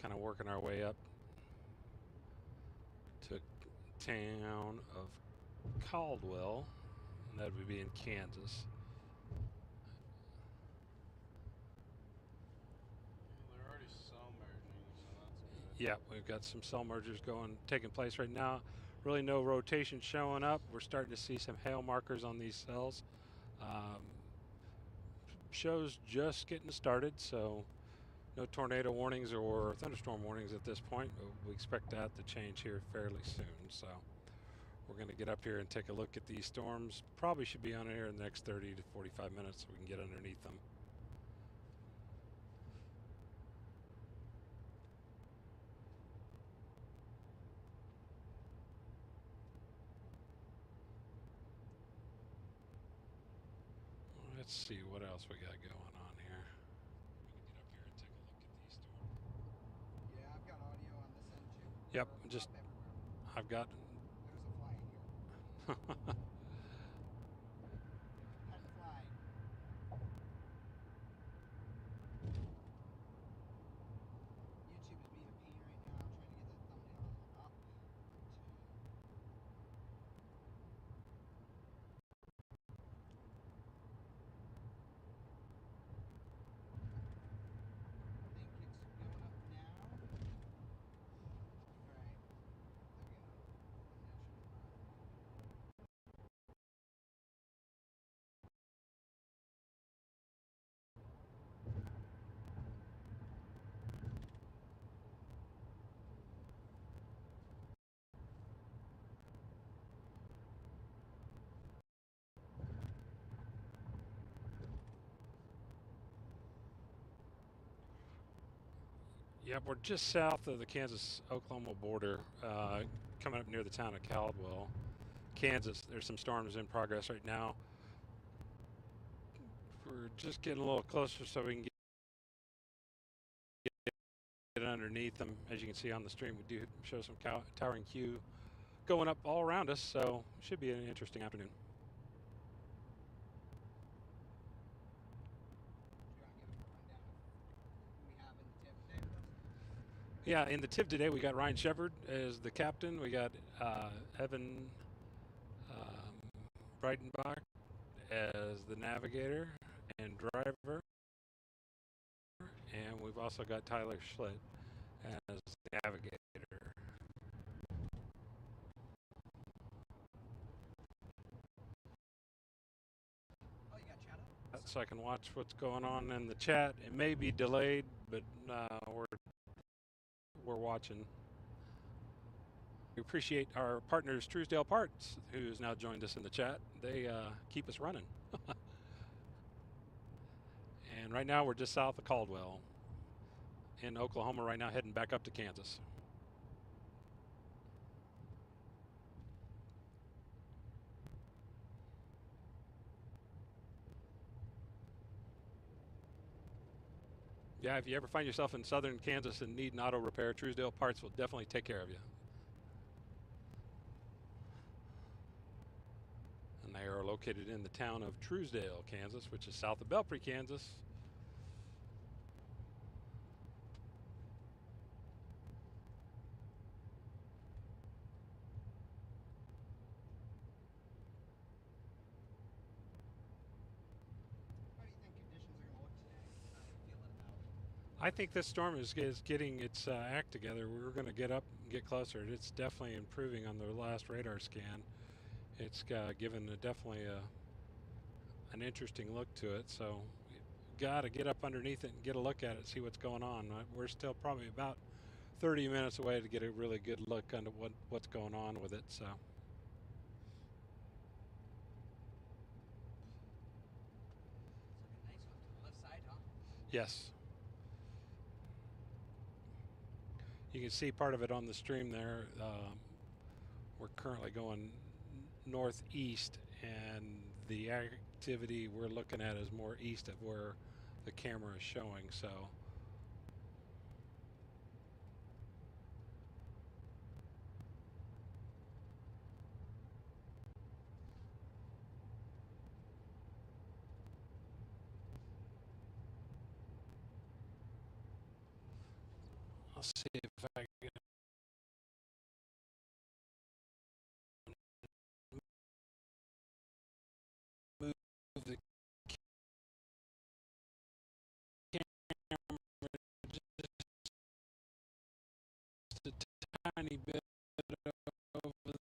kind of working our way up to town of Caldwell, and that would be in Kansas. They're already cell merging, so that's good. Yeah, we've got some cell mergers taking place right now. Really no rotation showing up. We're starting to see some hail markers on these cells. Show's just getting started, so no tornado warnings or thunderstorm warnings at this point, but we expect that to change here fairly soon. So we're going to get up here and take a look at these storms. Probably should be on here in the next 30 to 45 minutes so we can get underneath them. Let's see what else we got going on here. We're going to get up here and take a look at these storms. Yeah, I've got audio on this end too. Yep, Or just up everywhere. I've got. There's a fly in here. Pet fly. YouTube is being a pain right now, trying to get that thumbnail up. I think it's going up now. Alright. There we go. Thumbnail should be fine. Yep, we're just south of the Kansas-Oklahoma border, coming up near the town of Caldwell, Kansas. There's some storms in progress right now. We're just getting a little closer so we can get underneath them. As you can see on the stream, we do show some towering Q going up all around us, so it should be an interesting afternoon. Yeah, in the TIV today, we got Ryan Shepard as the captain. We got Evan Breitenbach as the navigator and driver. And we've also got Tyler Schlitt as the navigator. Oh, you got chat up? So I can watch what's going on in the chat. It may be delayed, but we're watching. We appreciate our partners, Truesdale Parts, who's now joined us in the chat. They keep us running. And right now we're just south of Caldwell in Oklahoma right now, heading back up to Kansas. Yeah, if you ever find yourself in southern Kansas and need an auto repair, Truesdale Parts will definitely take care of you. And they are located in the town of Truesdale, Kansas, which is south of Belpre, Kansas. How do you think conditions are going to look today? How do you feel it out? I think this storm is getting its act together. We're going to get up and get closer. It's definitely improving on the last radar scan. It's given definitely an interesting look to it. So we've got to get up underneath it and get a look at it, see what's going on. We're still probably about 30 minutes away to get a really good look into what's going on with it. So. It's looking nice off to the left side, huh? Yes. You can see part of it on the stream there. We're currently going northeast, and the activity we're looking at is more east of where the camera is showing. So I'll see if I can move the camera just a tiny bit over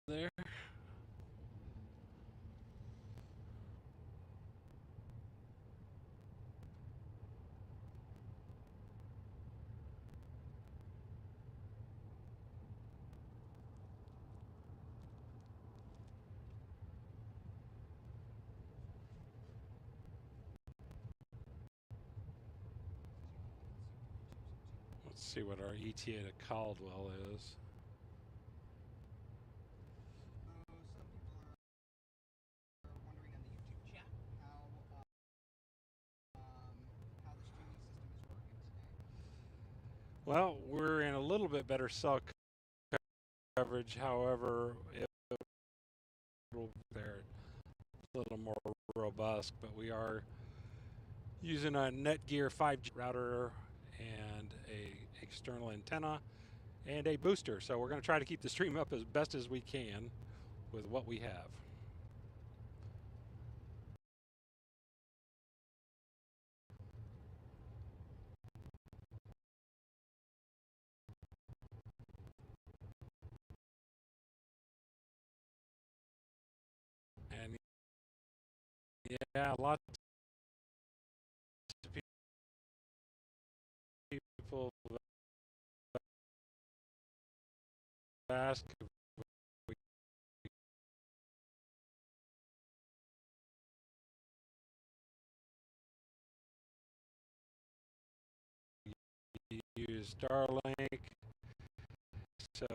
there. Let's see what our ETA to Caldwell is. Some people are wondering on the YouTube chat how the streaming system is working today. Well, we're in a little bit better cell coverage. However, they're a little more robust, but we are using a Netgear 5G router and a external antenna and a booster. So we're going to try to keep the stream up as best as we can with what we have. And yeah, lots of people ask if we use Starlink. So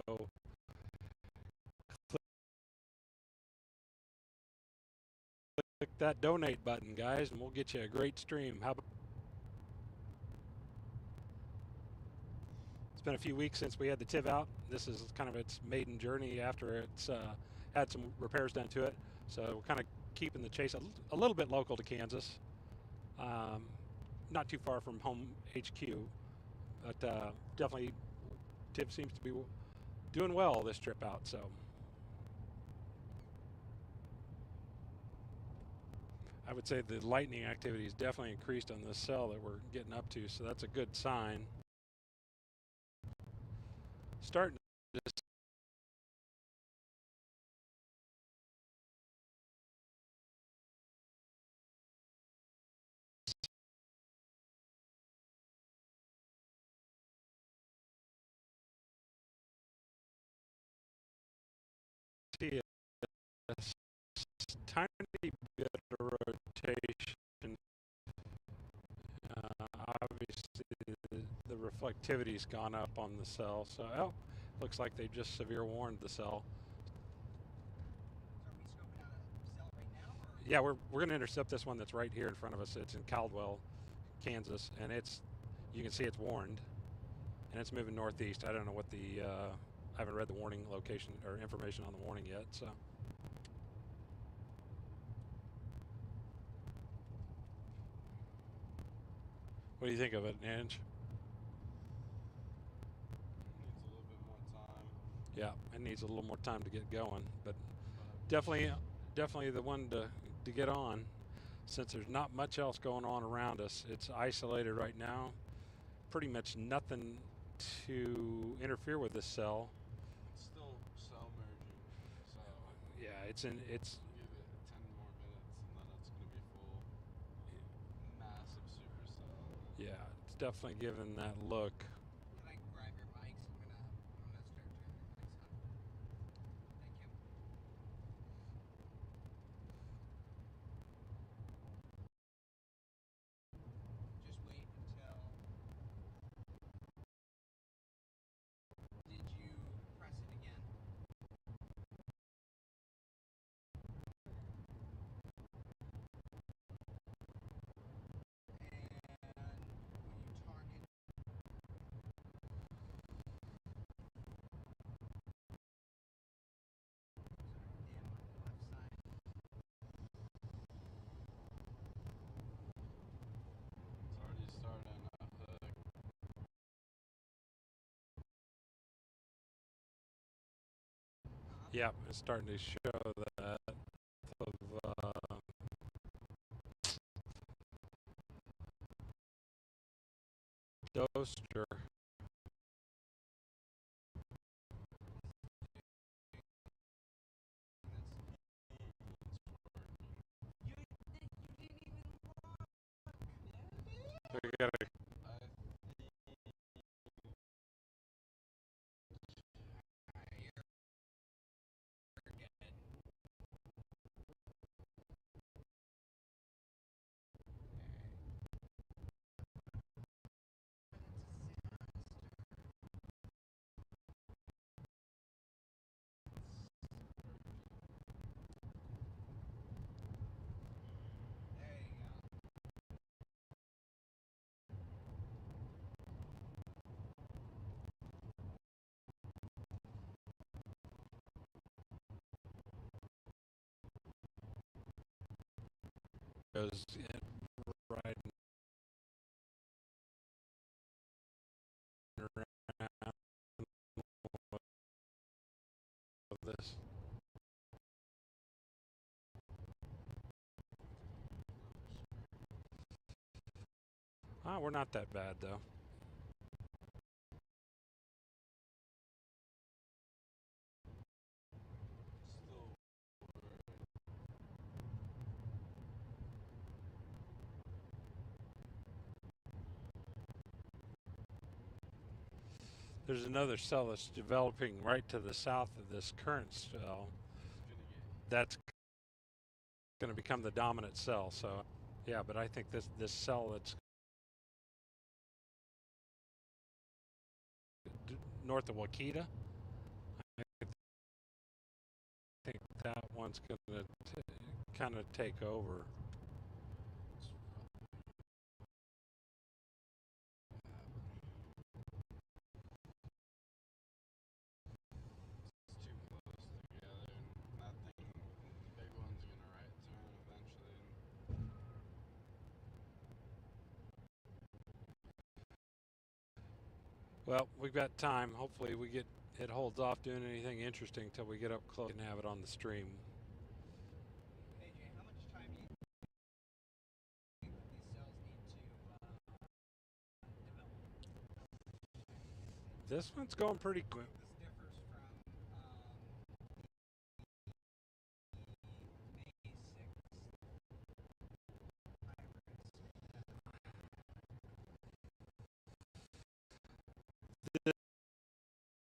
click that donate button, guys, and we'll get you a great stream. How about It's been a few weeks since we had the TIV out. This is kind of its maiden journey after it's had some repairs done to it. So we're kind of keeping the chase a little bit local to Kansas. Not too far from home HQ, but definitely TIV seems to be doing well this trip out. So I would say the lightning activity has definitely increased on this cell that we're getting up to, so that's a good sign. Starting to see a tiny bit of rotation. Obviously, the reflectivity's gone up on the cell, so looks like they just severe warned the cell. So are we scoping out a cell right now? Or Yeah, we're going to intercept this one that's right here in front of us. It's in Caldwell, Kansas, and you can see it's warned, and it's moving northeast. I don't know what I haven't read the warning location or information on the warning yet, so. What do you think of it, Ange? Needs a little bit more time. Yeah, it needs a little more time to get going, but definitely the one to get on, since there's not much else going on around us. It's isolated right now. Pretty much nothing to interfere with this cell. It's still cell merging, so Yeah, it's give it 10 more minutes and then it's going to be full massive supercell. yeah, it's definitely given that look. can I grab your mics? I'm gonna start turning your mics on. Thank you. Just wait until. Did you press it again? And when you target Yeah, it's starting to show that of Doster. We gotta. Goes right around this. Ah, we're not that bad though. There's another cell that's developing right to the south of this current cell. That's going to become the dominant cell. So, yeah, but I think this cell that's north of Wakita, I think that one's going to kind of take over. Well, we've got time. Hopefully it holds off doing anything interesting until we get up close and have it on the stream. AJ, how much time do you think these cells need to develop? This one's going pretty quick. This differs from May 6th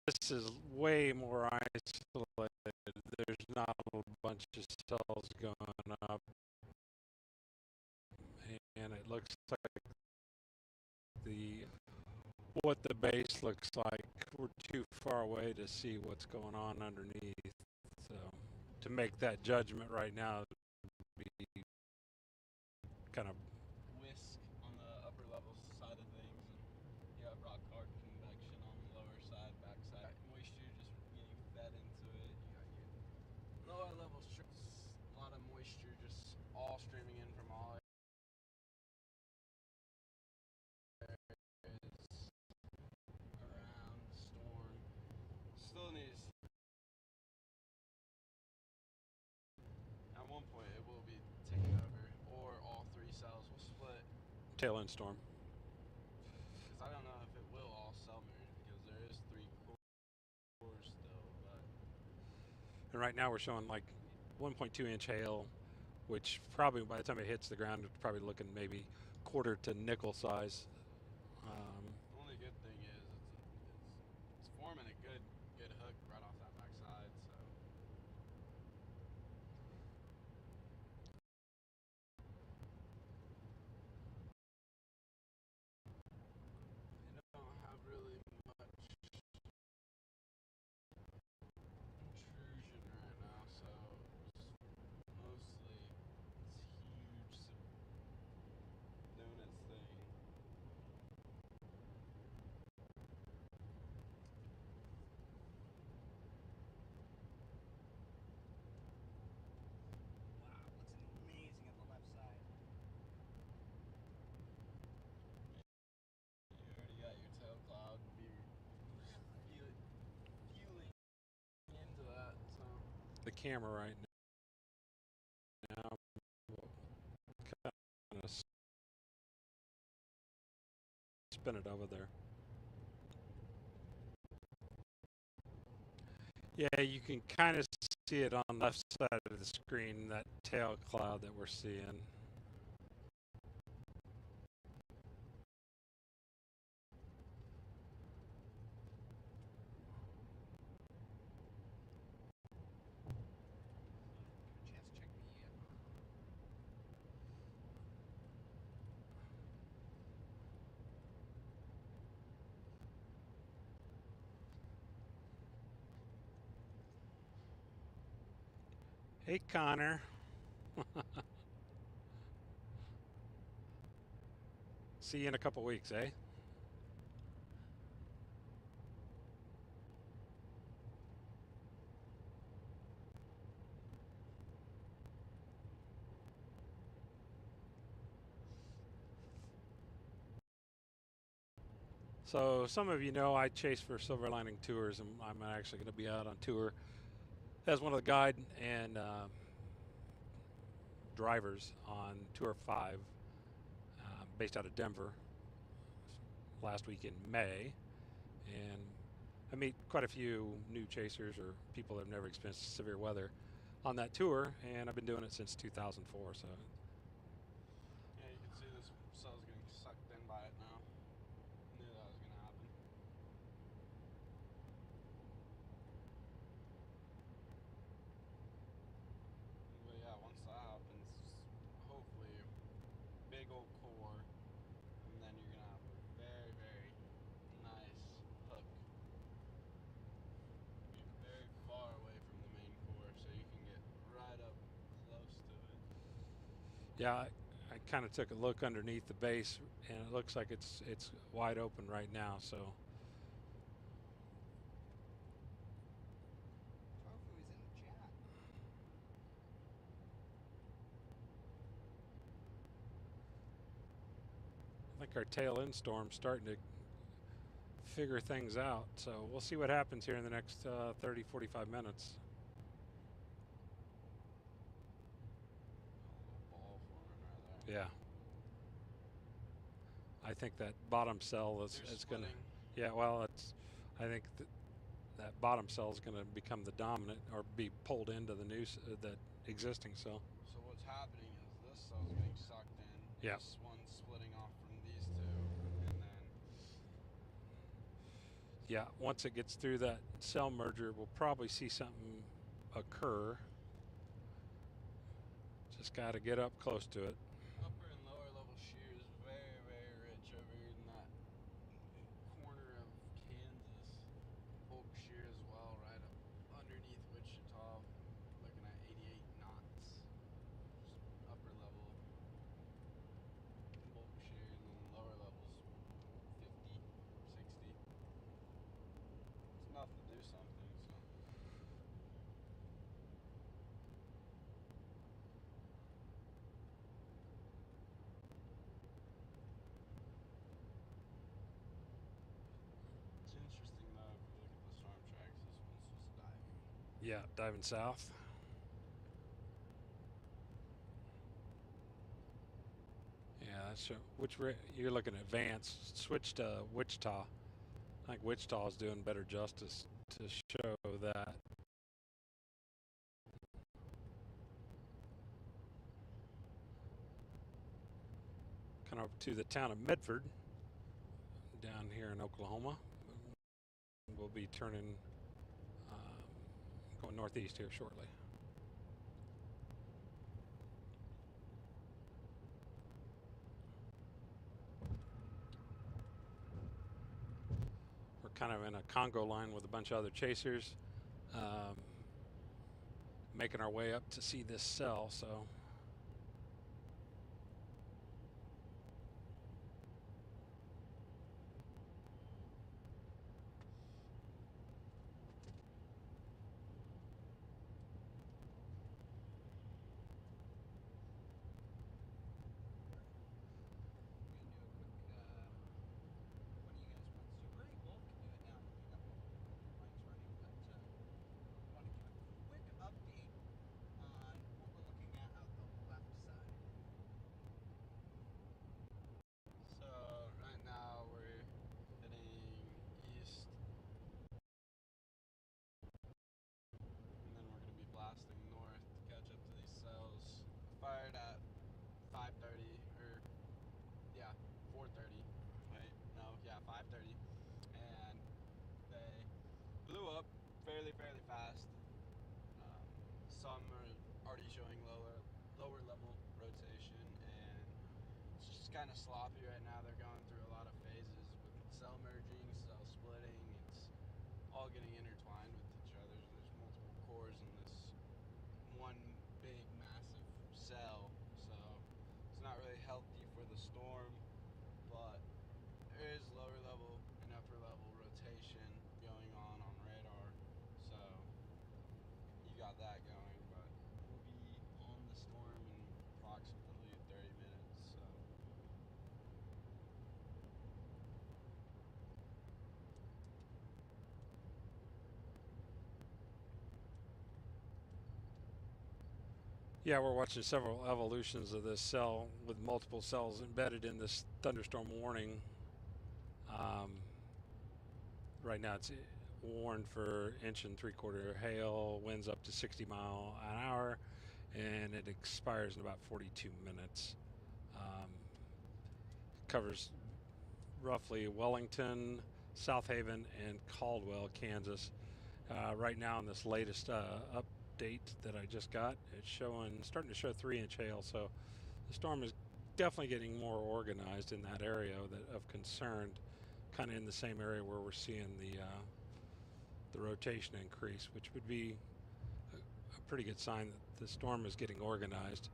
This is way more isolated. There's not a bunch of cells going up. And it looks like what the base looks like. We're too far away to see what's going on underneath. So to make that judgment right now would be kind of Whisk on the upper level side of things, and you have rock hard convection on the lower side, back side. Moisture just getting fed into it. You got your lower level strips, a lot of moisture just all streaming in from all areas. Around the storm. Still needs. At one point, it will be taken over, or all three cells will split. tail end storm. Because I don't know if it will all cell merge, because there is 3 cores still, but. And right now we're showing like 1.2 inch hail, which probably by the time it hits the ground, it's probably looking maybe quarter to nickel size. The only good thing is it's forming a good hook right off that back side, so. You don't have really much intrusion right now, so it's mostly it's huge doing its thing. camera right now. Kind of spin it over there. Yeah, you can kind of see it on the left side of the screen, that tail cloud that we're seeing. Hey, Connor. See you in a couple weeks, eh? So some of you know I chase for Silver Lining Tours, and I'm actually going to be out on tour as one of the guide and drivers on Tour 5, based out of Denver, last week in May. And I meet quite a few new chasers or people that have never experienced severe weather on that tour, and I've been doing it since 2004. So Yeah, you can see this cell's getting sucked in by it now. Knew that was going to happen. But yeah, once that happens, hopefully big old core, and then you're going to have a very, very nice hook. Be very far away from the main core, so you can get right up close to it. yeah, I kind of took a look underneath the base, and it looks like it's wide open right now. So Tofu is in the chat. I think our tail end storm's starting to figure things out. So we'll see what happens here in the next 30, 45 minutes. A little ball forming right there. Yeah. I think that bottom cell is going to, yeah, well, I think that bottom cell is going to become the dominant or be pulled into the new, that existing cell. So what's happening is this cell's getting sucked in. Yeah. This one's splitting off from these two, and then Yeah, once it gets through that cell merger, we'll probably see something occur. Just got to get up close to it. upper and lower level shear is very, very rich over here in that corner of Kansas. Bulk shear as well, right up underneath Wichita, looking at 88 knots. Just upper level bulk shear, and then lower levels 50, 60. It's enough to do something, so. It's interesting though, if you look at the storm tracks, this one's just diving. Yeah, diving south. Yeah, that's you're looking at Vance. Switch to Wichita. I think Wichita is doing better justice to show that. Kind of over to the town of Medford, down here in Oklahoma. We'll be turning, going northeast here shortly. We're kind of in a Congo line with a bunch of other chasers, making our way up to see this cell. So One of you guys wants to. One of you both can do it now. I think your mic's running, but want to give a quick update showing lower level rotation, and it's just kind of sloppy right now. They're going through a lot of phases with cell merging, cell splitting. It's all getting intertwined with each other. There's multiple cores in this one big massive cell, so it's not really healthy for the storm, but there is lower level and upper level rotation going on radar, so you got that going, but we'll be on the storm in approximately 30 minutes, so. Yeah, we're watching several evolutions of this cell with multiple cells embedded in this thunderstorm warning. Right now it's warned for 1.75 inch hail, winds up to 60 mile an hour, and it expires in about 42 minutes. Covers roughly Wellington, South Haven, and Caldwell, Kansas. Right now in this latest update that I just got, it's starting to show 3-inch hail, so the storm is definitely getting more organized in that area of concern, kind of in the same area where we're seeing the rotation increase, which would be a pretty good sign that the storm is getting organized.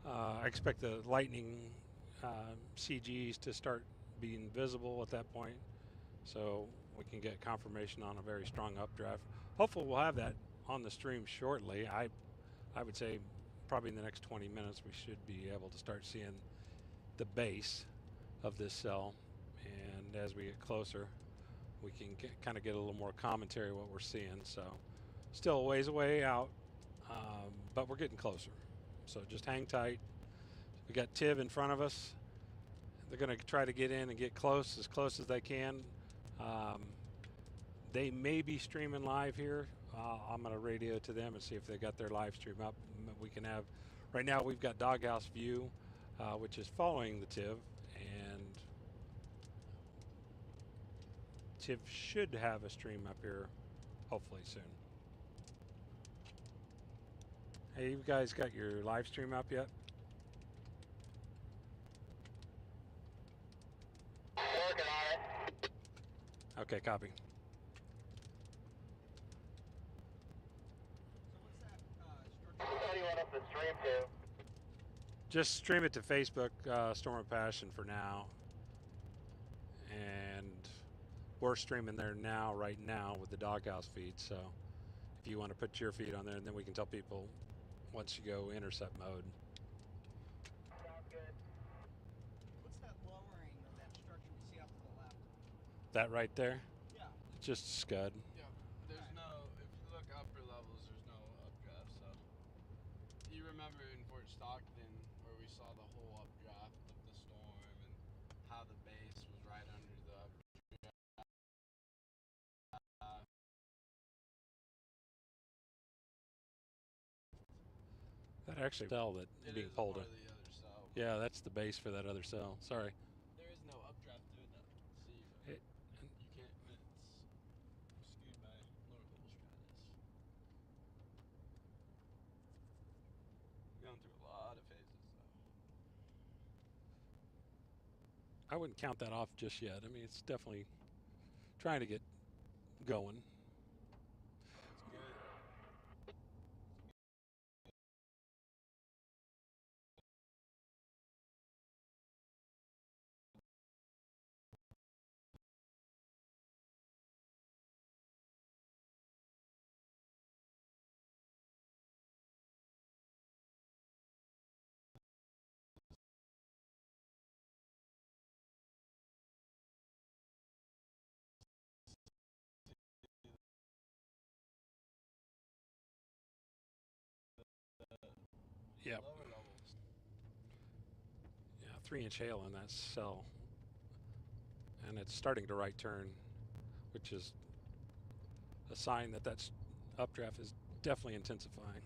I expect the lightning CGs to start being visible at that point, so we can get confirmation on a very strong updraft. Hopefully we'll have that on the stream shortly. I would say probably in the next 20 minutes we should be able to start seeing the base of this cell, and as we get closer we can kind of get a little more commentary what we're seeing. So still a ways away out, but we're getting closer, so just hang tight. We got TIV in front of us. They're going to try to get in and get close as they can. They may be streaming live here. I'm going to radio to them and see if they got their live stream up. We can have, right now we've got Doghouse View, which is following the TIV, and TIV should have a stream up here hopefully soon. Hey, you guys got your live stream up yet? Working on it. Okay, copy. What do you want us to stream to? Just stream it to Facebook, Storm of Passion for now. And we're streaming there now, right now, with the Doghouse feed. So if you want to put your feed on there, and then we can tell people once you go Intercept mode. Sounds good. What's that lowering of that structure we see off to the left? That right there? Yeah. It's just scud. Yeah, there's no, if you look upper levels, there's no updraft, so. You remember in Fort Stockton where we saw the whole updraft of the storm and how the base was right under the updraft. That actually cell that It being is pulled part in. of the other cell. Yeah, that's the base for that other cell. Sorry. There is no updraft to it that we can see, but you can't, it's skewed by lower level stratus. Going through a lot of phases though. I wouldn't count that off just yet. I mean, it's definitely trying to get going. It's good. Yep. Lower levels. Yeah, 3-inch hail in that cell. And it's starting to right turn, which is a sign that that updraft is definitely intensifying.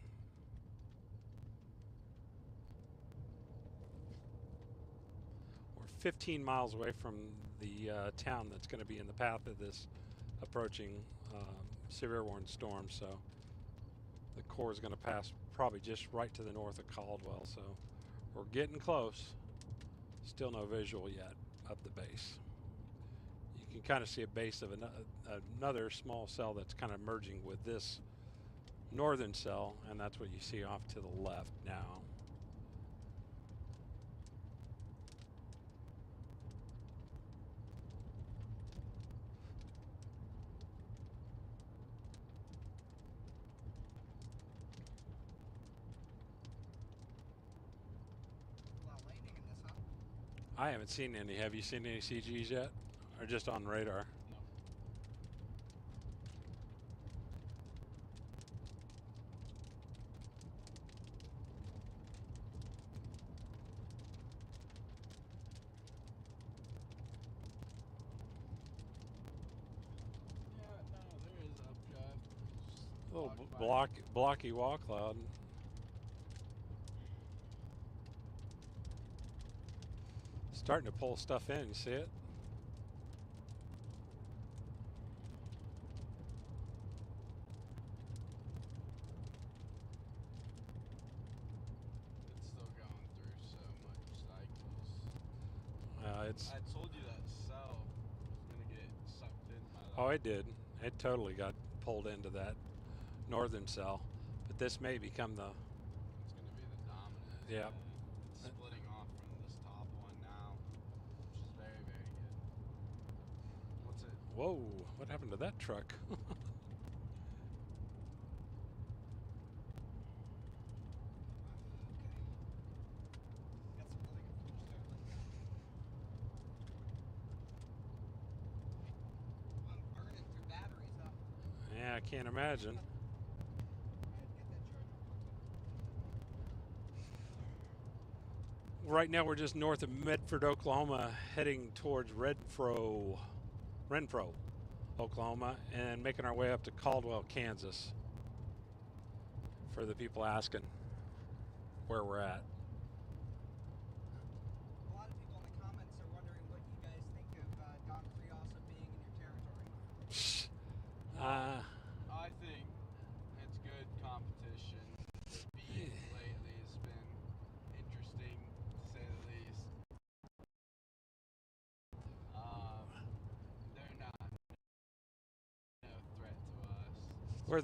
We're 15 miles away from the town that's going to be in the path of this approaching severe warning storm, so The core is going to pass probably just right to the north of Caldwell, so we're getting close. Still no visual yet of the base. You can kind of see a base of another small cell that's kind of merging with this northern cell, and that's what you see off to the left now. I haven't seen any. Have you seen any CGs yet? Or just on radar? No. Little blocky wall cloud. Starting to pull stuff in, you see it? It's still going through so much cycles. It's. I told you that cell was gonna get sucked in by that. Oh, it did. It totally got pulled into that northern cell. But this may become the. It's gonna be the dominant. Yeah. It's splitting off from this top one now, which is very, very good. What's it? Whoa! What happened to that truck? Yeah, I can't imagine. Right now we're just north of Medford, Oklahoma, heading towards Renfro, Oklahoma, and making our way up to Caldwell, Kansas. For the people asking where we're at. A lot of people in the comments are wondering what you guys think of Don also being in your territory. I think it's good competition. The beef lately has been interesting, to say the least. They're not no threat to us.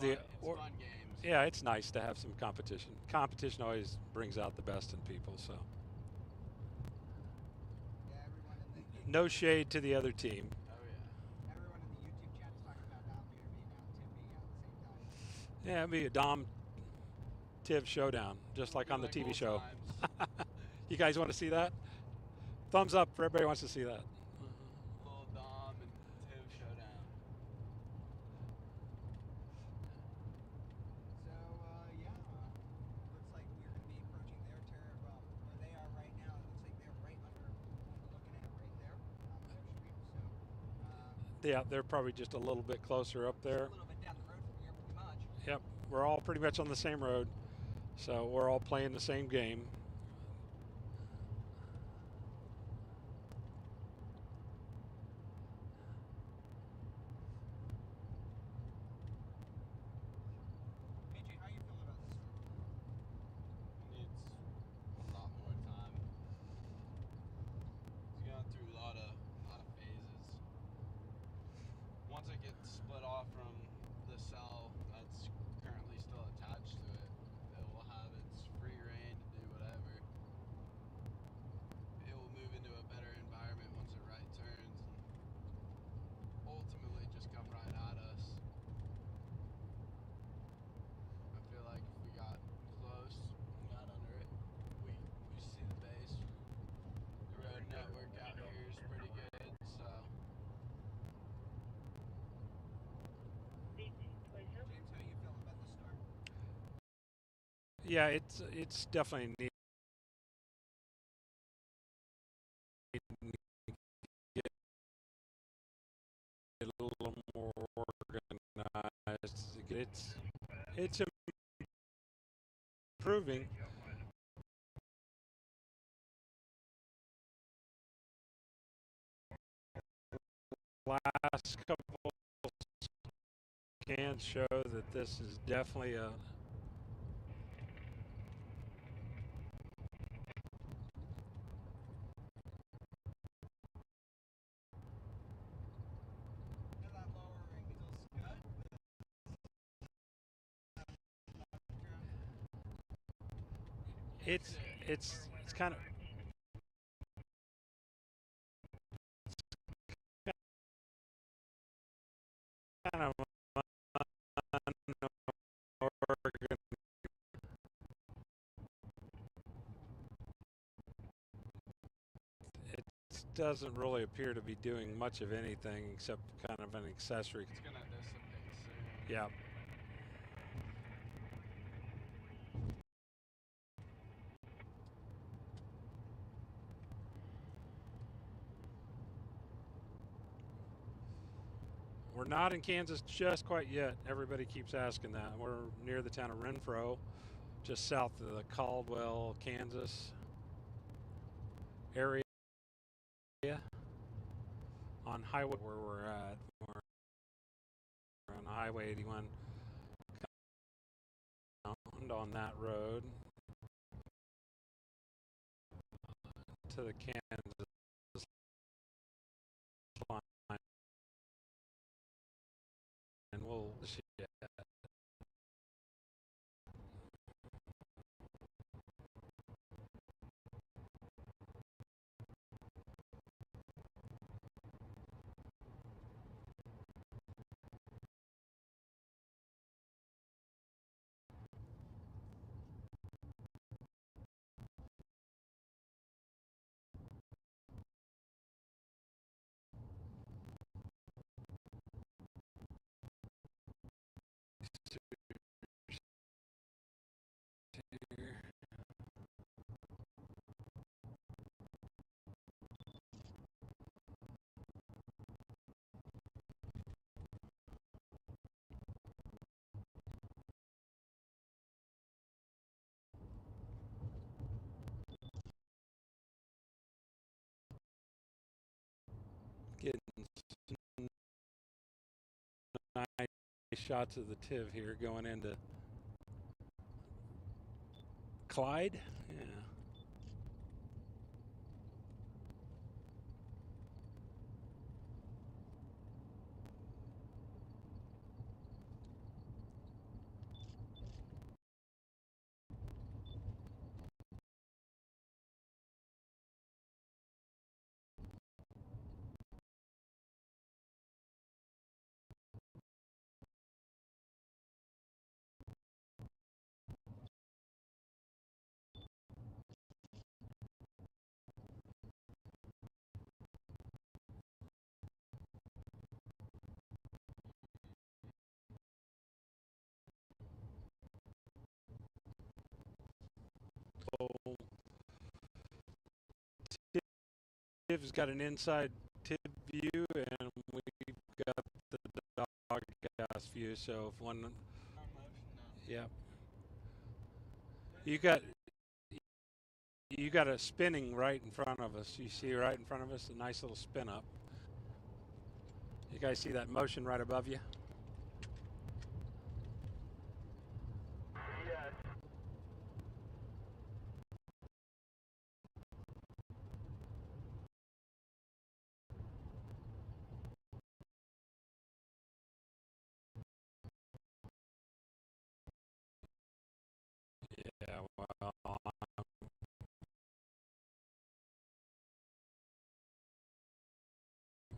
It's fun games. Yeah, it's nice to have some competition. Competition always brings out the best in people, so. Yeah, everyone in the No shade to the other team. Oh yeah. Everyone in the YouTube chat is talking about Dominator being out, Tim being out at the same time. Yeah, it'd be a Dom Tiv showdown, just like on the TV show. You guys want to see that? Thumbs up for everybody who wants to see that. Little Dom and Tiv showdown. So, yeah, looks like we're going to be approaching their where they are right now. It looks like they're right under what we're looking at right there on their stream. So, Yeah, they're probably just a little bit closer up there. a little bit down the road from here, pretty much. Yep, we're all pretty much on the same road, so we're all playing the same game. AJ, how you feeling about this storm? Needs a lot more time. It's going through a lot of phases. Once it gets split off from the cell that's currently still attached to it, it will have its free reign to do whatever. It will move into a better environment once it right turns and ultimately just come right at us. I feel like if we got close and got under it, we see the base. The road network out here is pretty good, so. James, how you feeling about this storm? Yeah, it's definitely neat. A little more organized. It's improving. Last couple scans show that this is definitely It's it's kind of kind of unorganized. It doesn't really appear to be doing much of anything except kind of an accessory. It's gonna dissipate soon. Yeah. We're not in Kansas just quite yet. Everybody keeps asking that. We're near the town of Renfro, just south of the Caldwell, Kansas area on highway where we're at. We're on Highway 81 on that road to the Kansas line, and we'll yeah. Getting some nice shots of the TIV here going into Clyde. Yeah. So TIV's got an inside TIV view, and we've got the dog gas view. So if one, Motion now. yeah, you got you got a spinning right in front of us. You see right in front of us a nice little spin up. You guys see that motion right above you? Yes. Yeah. Well,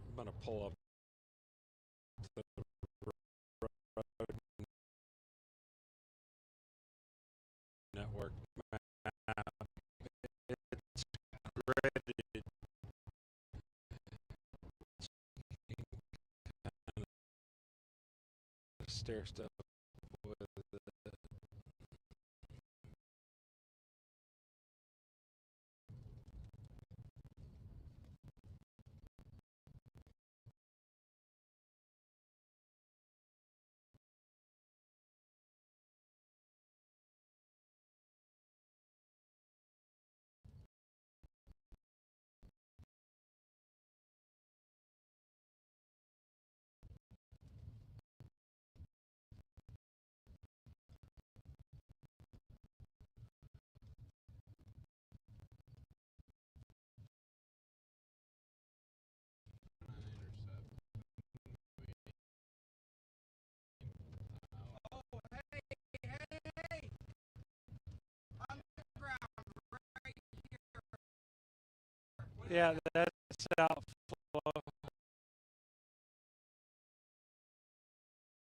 I'm gonna pull up the road network map. It's graded stair step with it. Yeah, that's outflow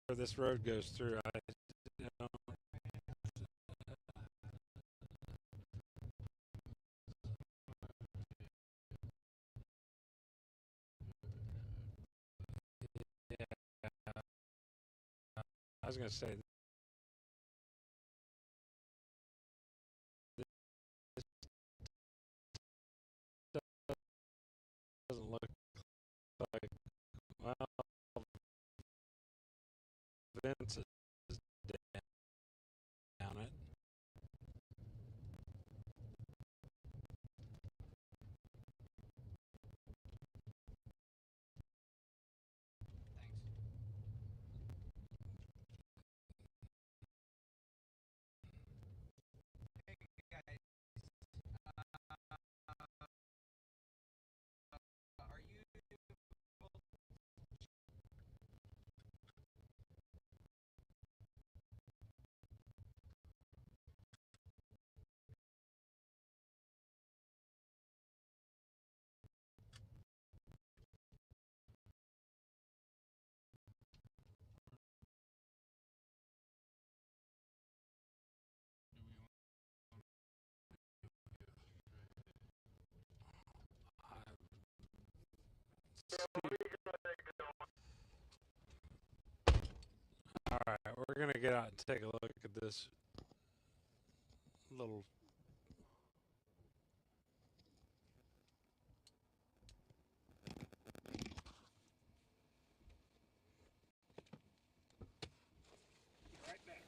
where this road goes through. You know, yeah, I was gonna say this doesn't look like, well, Vince is down it. Thanks. Hey guys, are you All right, we're gonna get out and take a look at this little. right back?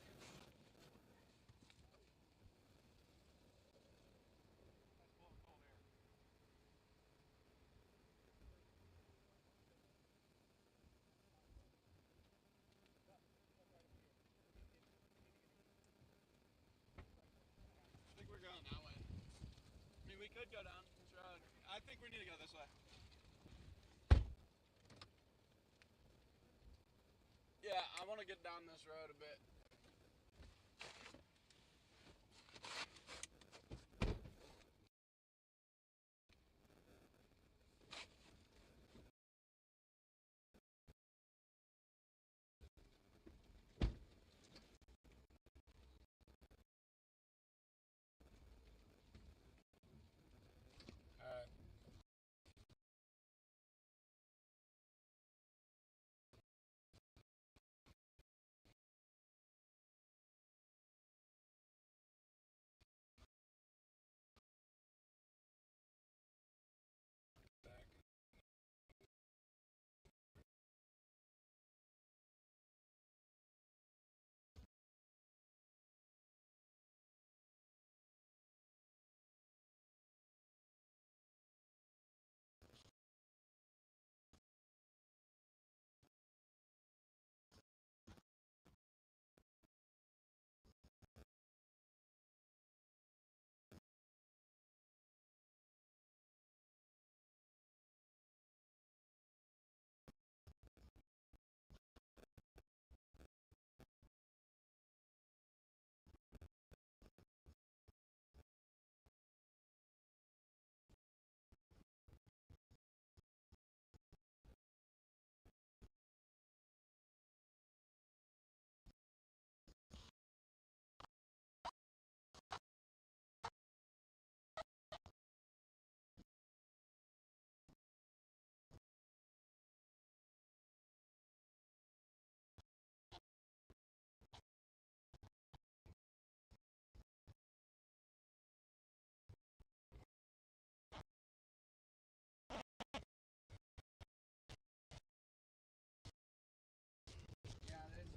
I think we're going that way. I mean, we could go down this road. I think we need to go this way. Yeah, I want to get down this road a bit. All right. Yeah, there's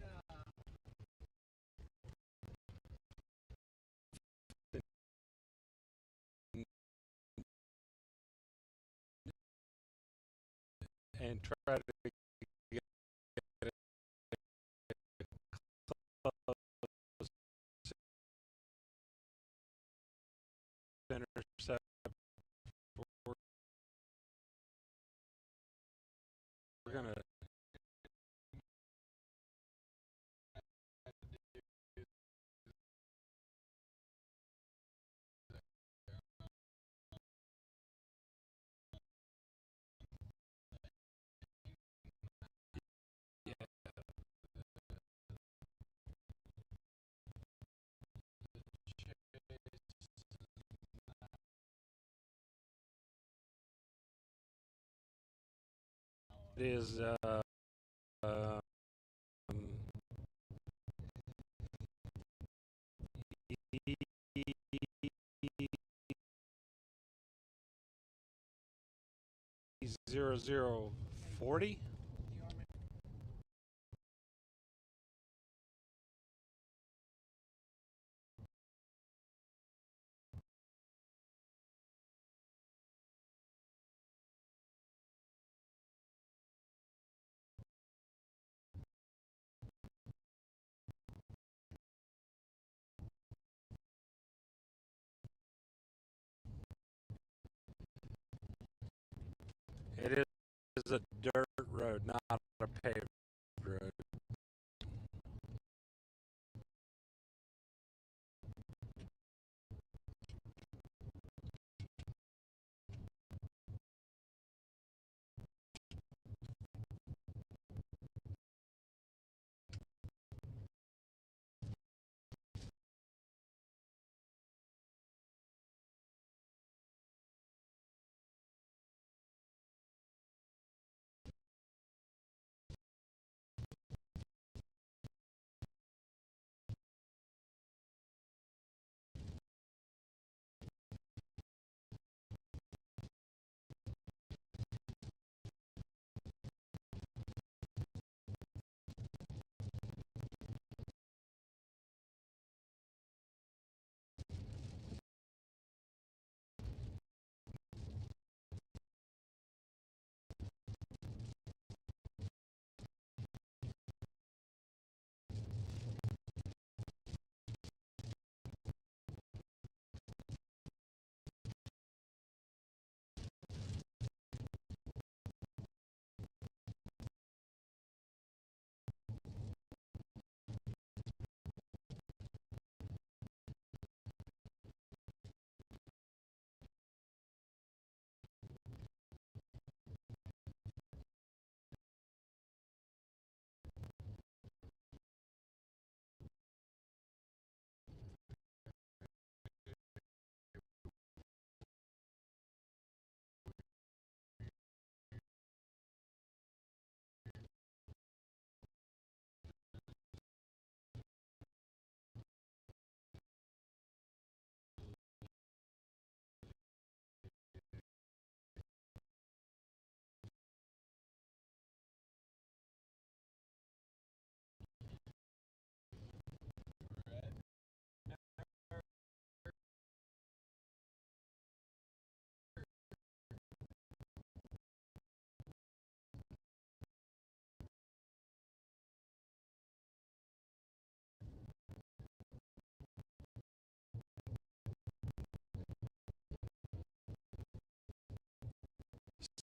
And try to get it close to Intercept. We're gonna is um, 0040. It is a dirt road, not a paved road.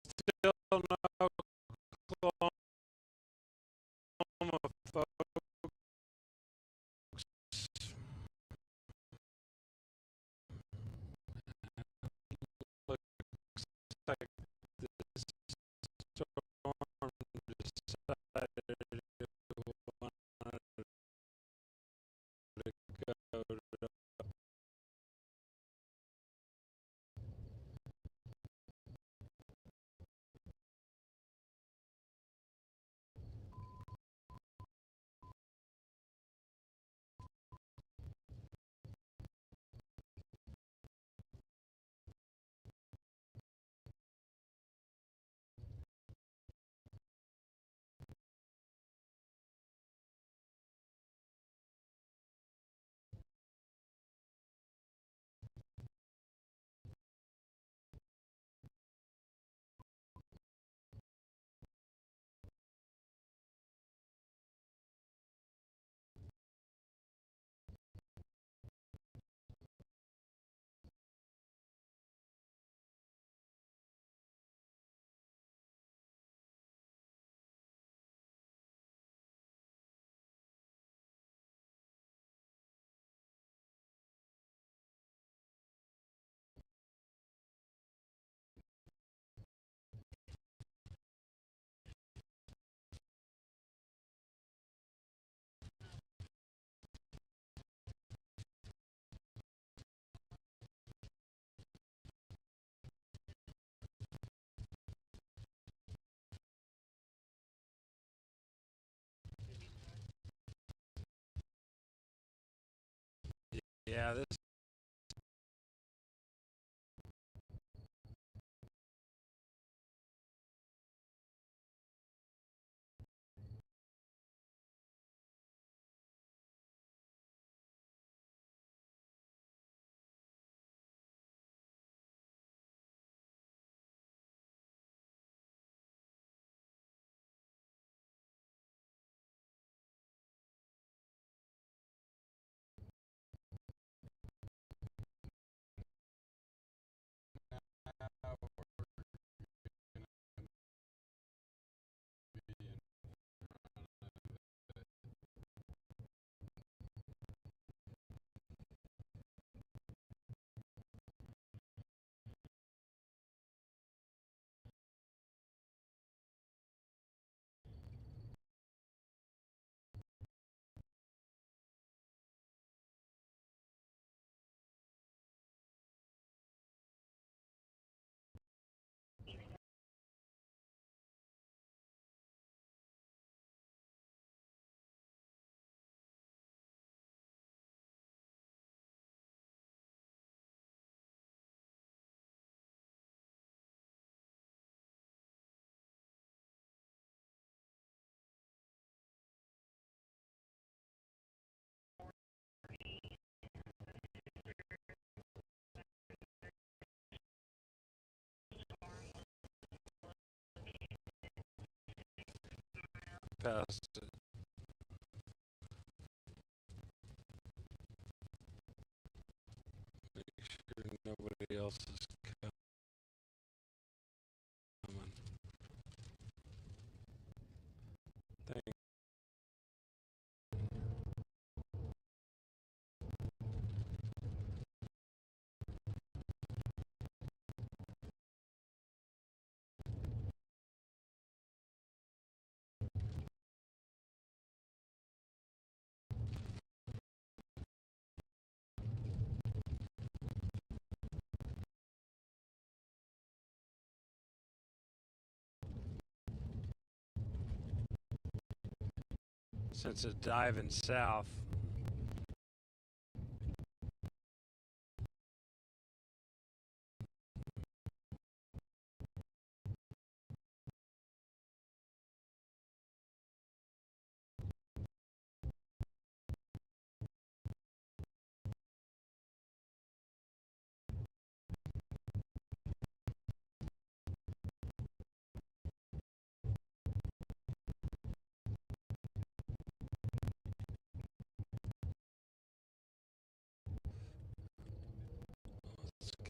Still no Oklahoma folks. Looks like this storm decided it wanted to go to Yeah, this. Past it. Make sure nobody else is coming. Thank. Since it's diving south.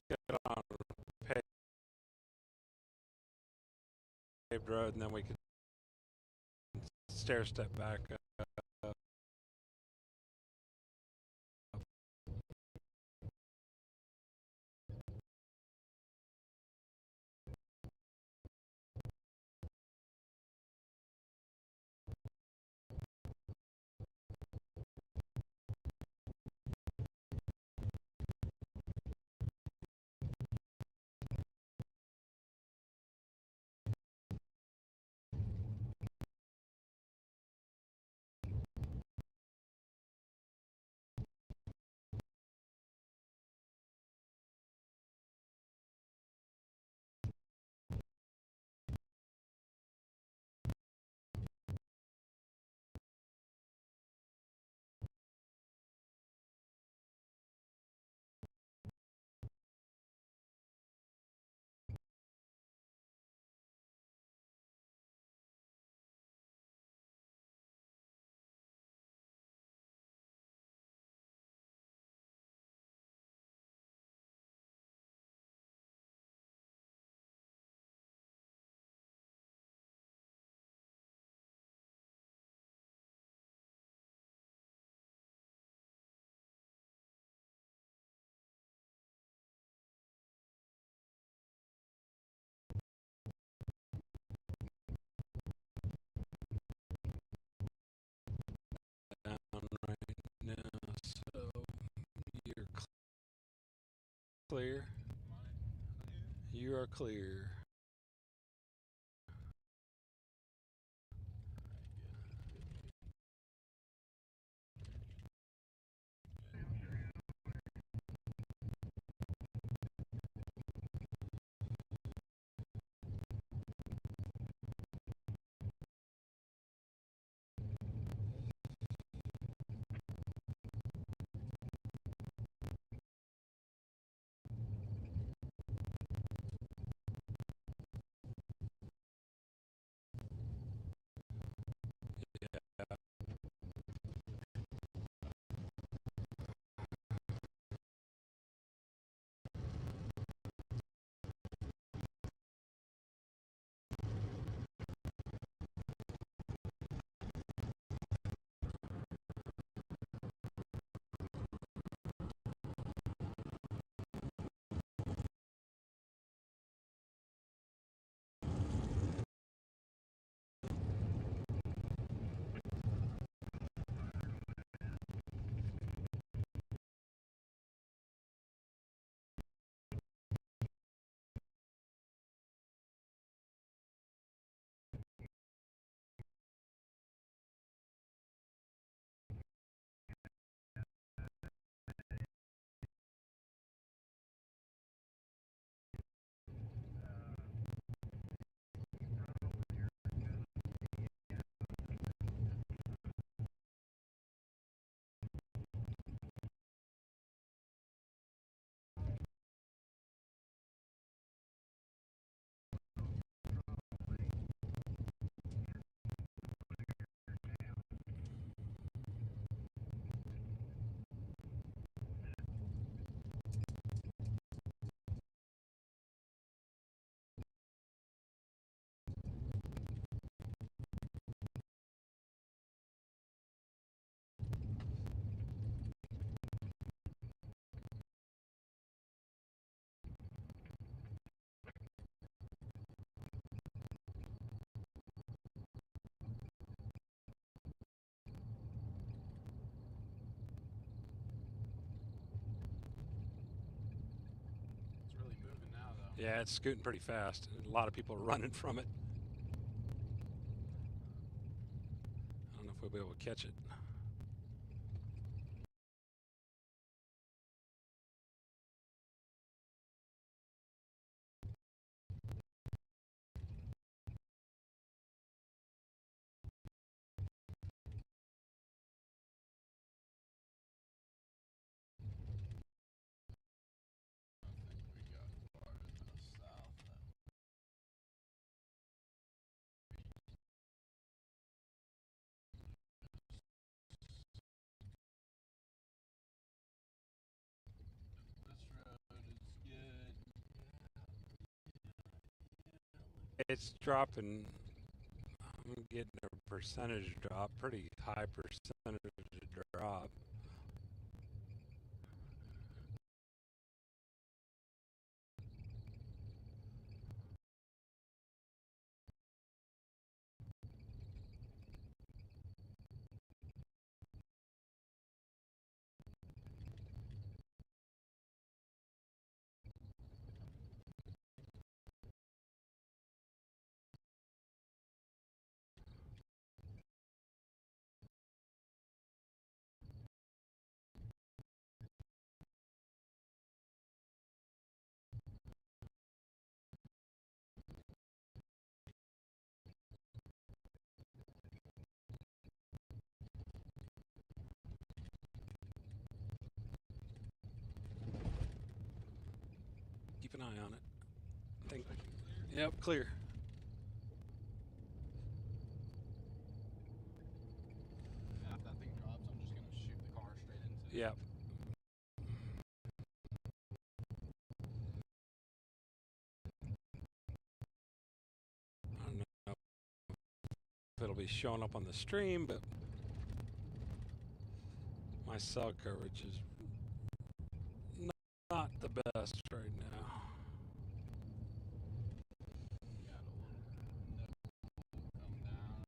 Get on paved road, and then we can stair step back up. Down right now, so you're clear. You are clear. Yeah, it's scooting pretty fast. A lot of people are running from it. I don't know if we'll be able to catch it. It's dropping. I'm getting a percentage drop, pretty high percentage drop. Keep an eye on it. Think. Yep, clear. Yeah, if that thing drops, I'm just gonna shoot the car straight into it. Yep. I don't know if it'll be showing up on the stream, but my cell coverage is not the best right now. Got a little no come down,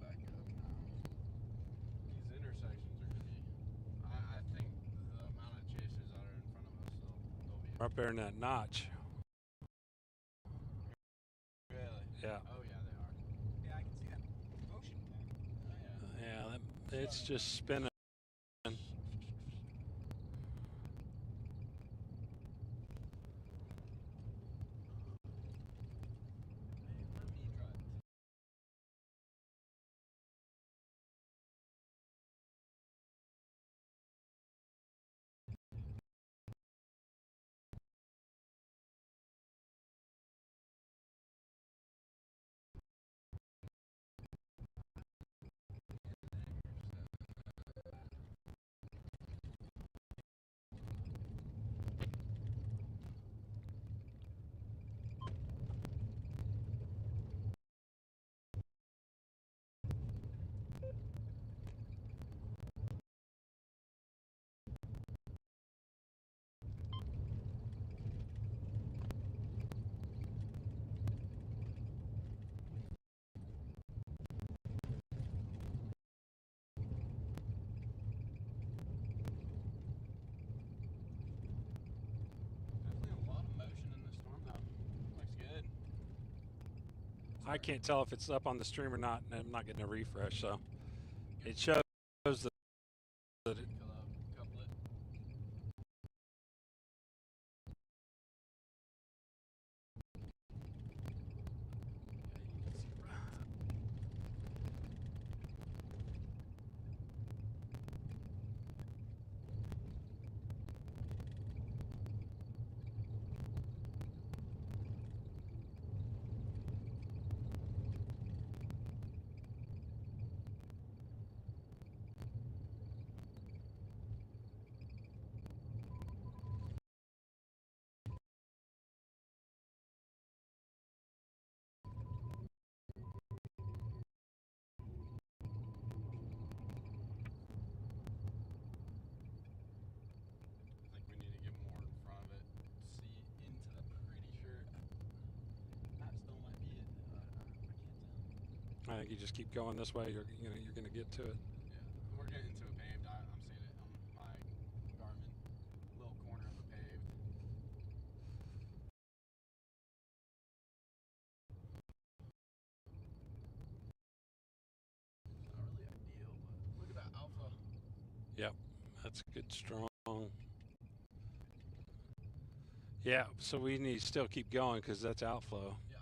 back up now. These intersections are gonna be. I think the amount of chasers that are in front of us, they'll be. We're up there in that notch. Really? Yeah. Oh yeah, they are. Yeah, I can see that motion there. Oh yeah. Yeah, it's just spinning. Definitely a lot of motion in the storm though. Looks good. I can't tell if it's up on the stream or not, and I'm not getting a refresh, so it shows that it. Couple it. I think we need to get more in front of it. See into the. Pretty sure that still might be it. I can't tell. I think you just keep going this way. You're going to get to it. Yeah, we're getting into a paved. I'm seeing it on my Garmin. Little corner of a paved. That's good, strong. Yeah, so we need to still keep going because that's outflow. Yeah.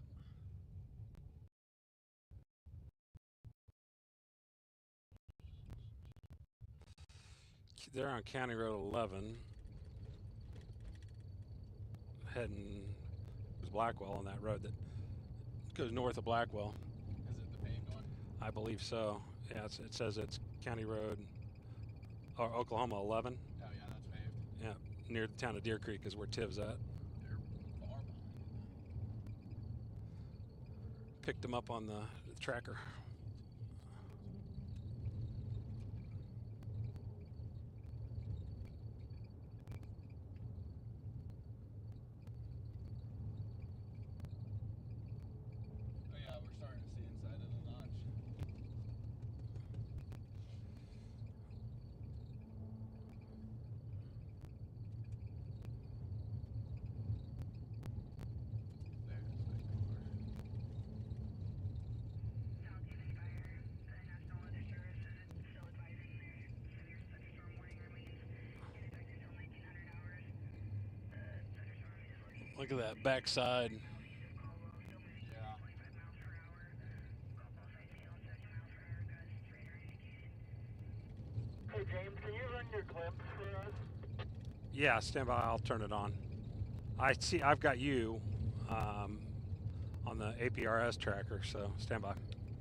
They're on County Road 11, heading to Blackwell on that road that goes north of Blackwell. Is it the paved one? I believe so. Yeah, it says it's County Road or Oklahoma 11. Oh yeah, that's paved. Yeah, near the town of Deer Creek is where TIV's at. They're far behind. Picked them up on the tracker. Oh yeah, we're starting to see inside of the notch. There's the car. Southeast Fire, the National Weather Service is still advising their severe thunderstorm warning remains in effect until 1900 hours. The thunderstorm is located Look at that backside. southeast of Caldwell, still moving Yeah. 25 miles per hour. Caldwell side sail at 70 miles per hour, gusts radar indicated. Hey James, can you run your glimpse for us? Yeah, stand by. I'll turn it on. I see. I've got you on the APRS tracker, so stand by. Something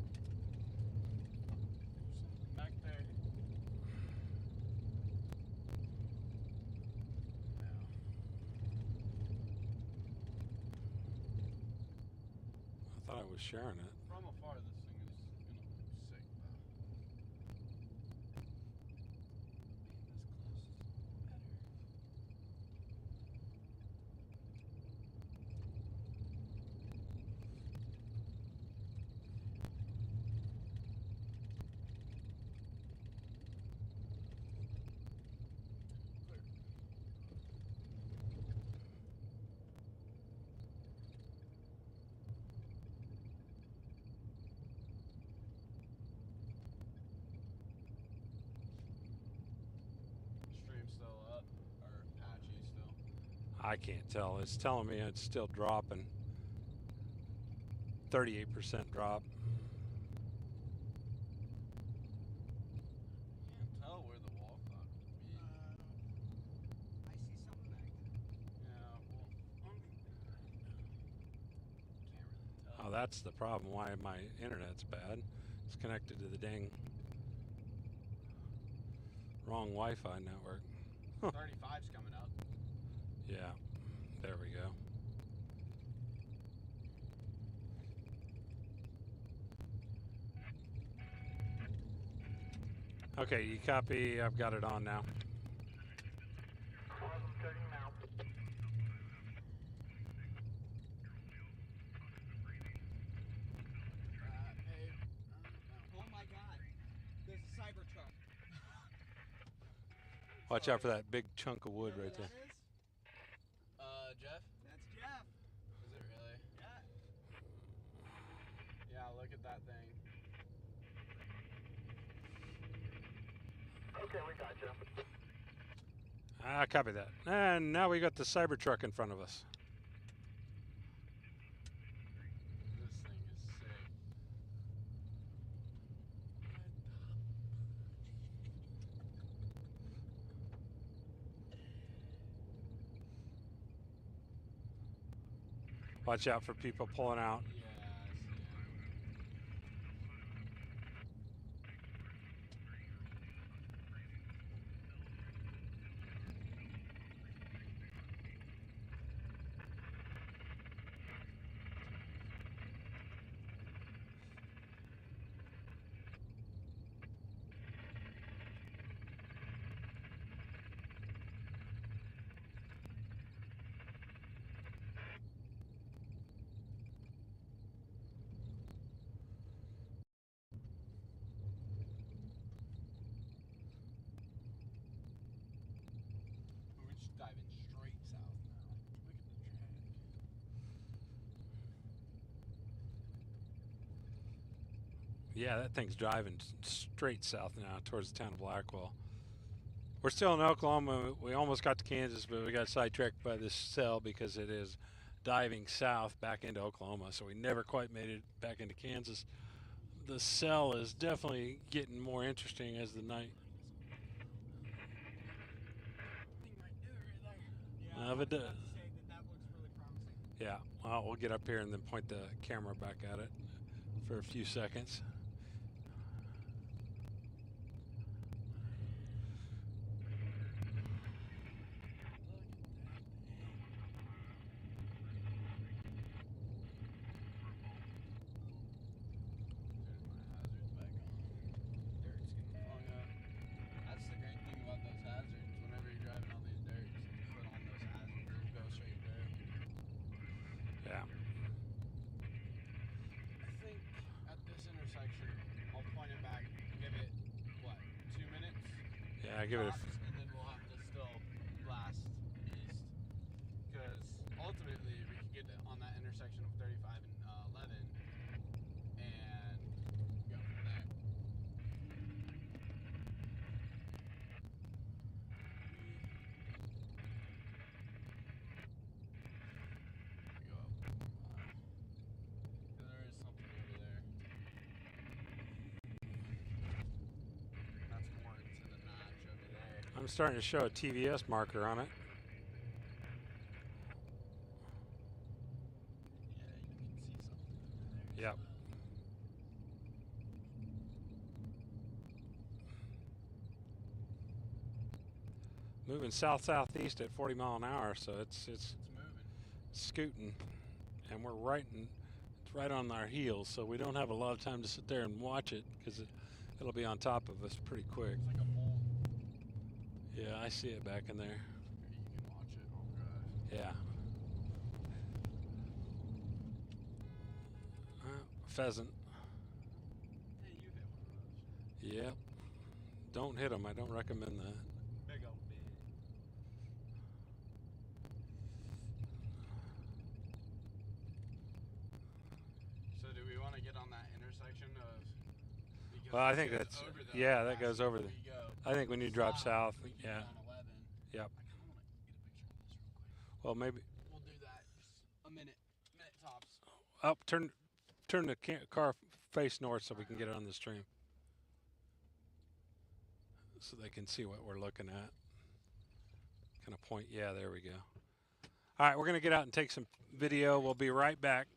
back there. I thought I was sharing it. From afar, this thing is gonna look sick, though. Being this close is better. Clear. Stream still up, or patchy still? I can't tell. It's telling me it's still dropping. 38% drop. Can't tell where the wall clock would be. I see something back there. Yeah, well, can't really tell. Oh, that's the problem. Why my internet's bad. It's connected to the dang wrong Wi-Fi network. 35's coming up. Yeah, there we go. Okay, you copy? I've got it on now. I'm starting now. Hey, Oh my God! There's a Cybertruck. Watch out for that big chunk of wood You know right who there. that is? Jeff? That's Jeff. Is it really? Yeah. Yeah, look at that thing. Okay, we got you. Ah, copy that. And now we got the Cybertruck in front of us. This thing is sick. Watch out for people pulling out. Yeah, I see him. We're just diving straight south now. Look at the track. Yeah, that thing's driving straight south now towards the town of Blackwell. We're still in Oklahoma. We almost got to Kansas, but we got sidetracked by this cell because it is diving south back into Oklahoma. So we never quite made it back into Kansas. The cell is definitely getting more interesting as the night. Yeah, If it does. I was about to say that looks really promising. Yeah, well, we'll get up here and then point the camera back at it for a few seconds. That's the great thing about those hazards. Whenever you're driving all these dirts, you put on those hazards, go straight through. Yeah. I think at this intersection, I'll point it back, give it, what, 2 minutes? Yeah, give it a. Tops, and then we'll have to still blast east. Because ultimately, we could get on that intersection of 35 and 11 and go from there. There is something over there. That's more into the notch over there. I'm starting to show a TVS marker on it. Yeah, you can see something over there. Yep. Moving south-southeast at 40 mile an hour, so it's It's moving. scooting, and we're right it's right on our heels, so we don't have a lot of time to sit there and watch it because it'll be on top of us pretty quick. It's like a bolt. Yeah, I see it back in there. You can watch it. Oh, God. Yeah. Pheasant. Hey, you hit one of those. Yep. Don't hit them. I don't recommend that. Big old big. So do we want to get on that intersection of? Because Well, I it think goes that's over the yeah, that pass goes over where the. we go. I think we need to drop south. We can Yeah. get on 11. Yep. I kind of want to get a picture of this real quick. Well, maybe. We'll do that. Just a minute tops. Up. Turn the car face north so we can get it on the stream. So they can see what we're looking at. Kind of point. Yeah, there we go. All right, we're going to get out and take some video. We'll be right back.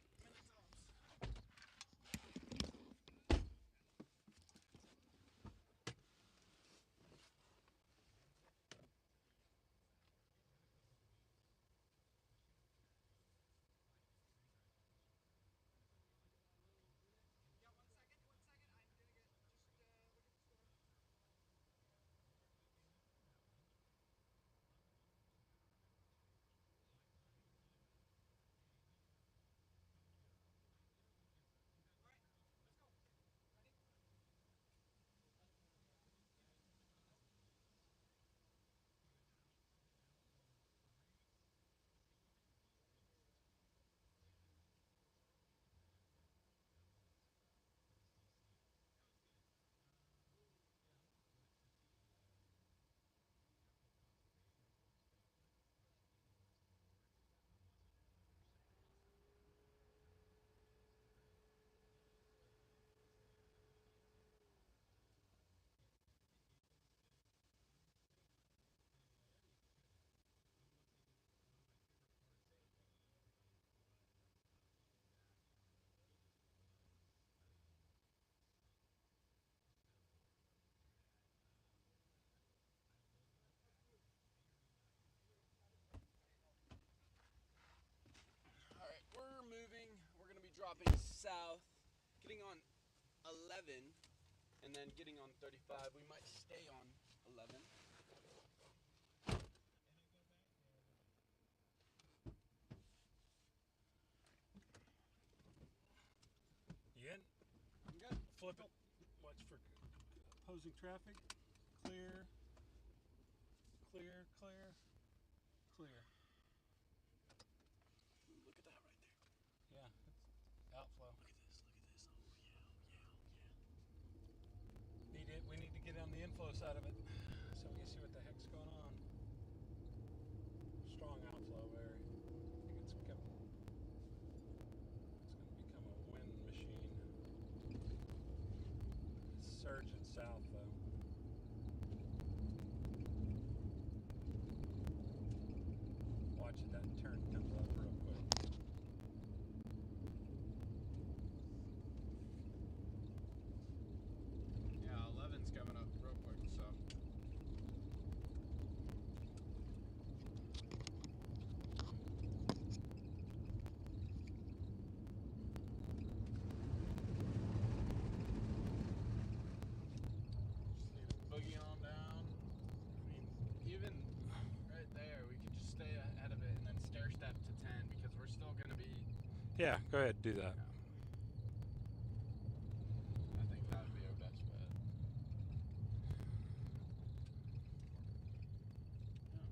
Alright, we're moving. We're going to be dropping south, getting on 11, and then getting on 35. We might stay on 11. You in? I'm good. Flip it. Watch for opposing traffic. Clear. Clear. Clear. Clear. Look at that right there. Yeah, it's outflow. Look at this. We need to get on the inflow side of it so we can see what the heck's strong outflow area. I think it's going to become a wind machine. It's surging south though. Watch it, that turn comes up real quick. Yeah, 11's coming up real quick, so. Boogie on down. I mean, even right there, we could just stay ahead of it and then stair step to 10 because we're still going to be. Yeah, go ahead, do that. I think that would be our best bet. Yeah,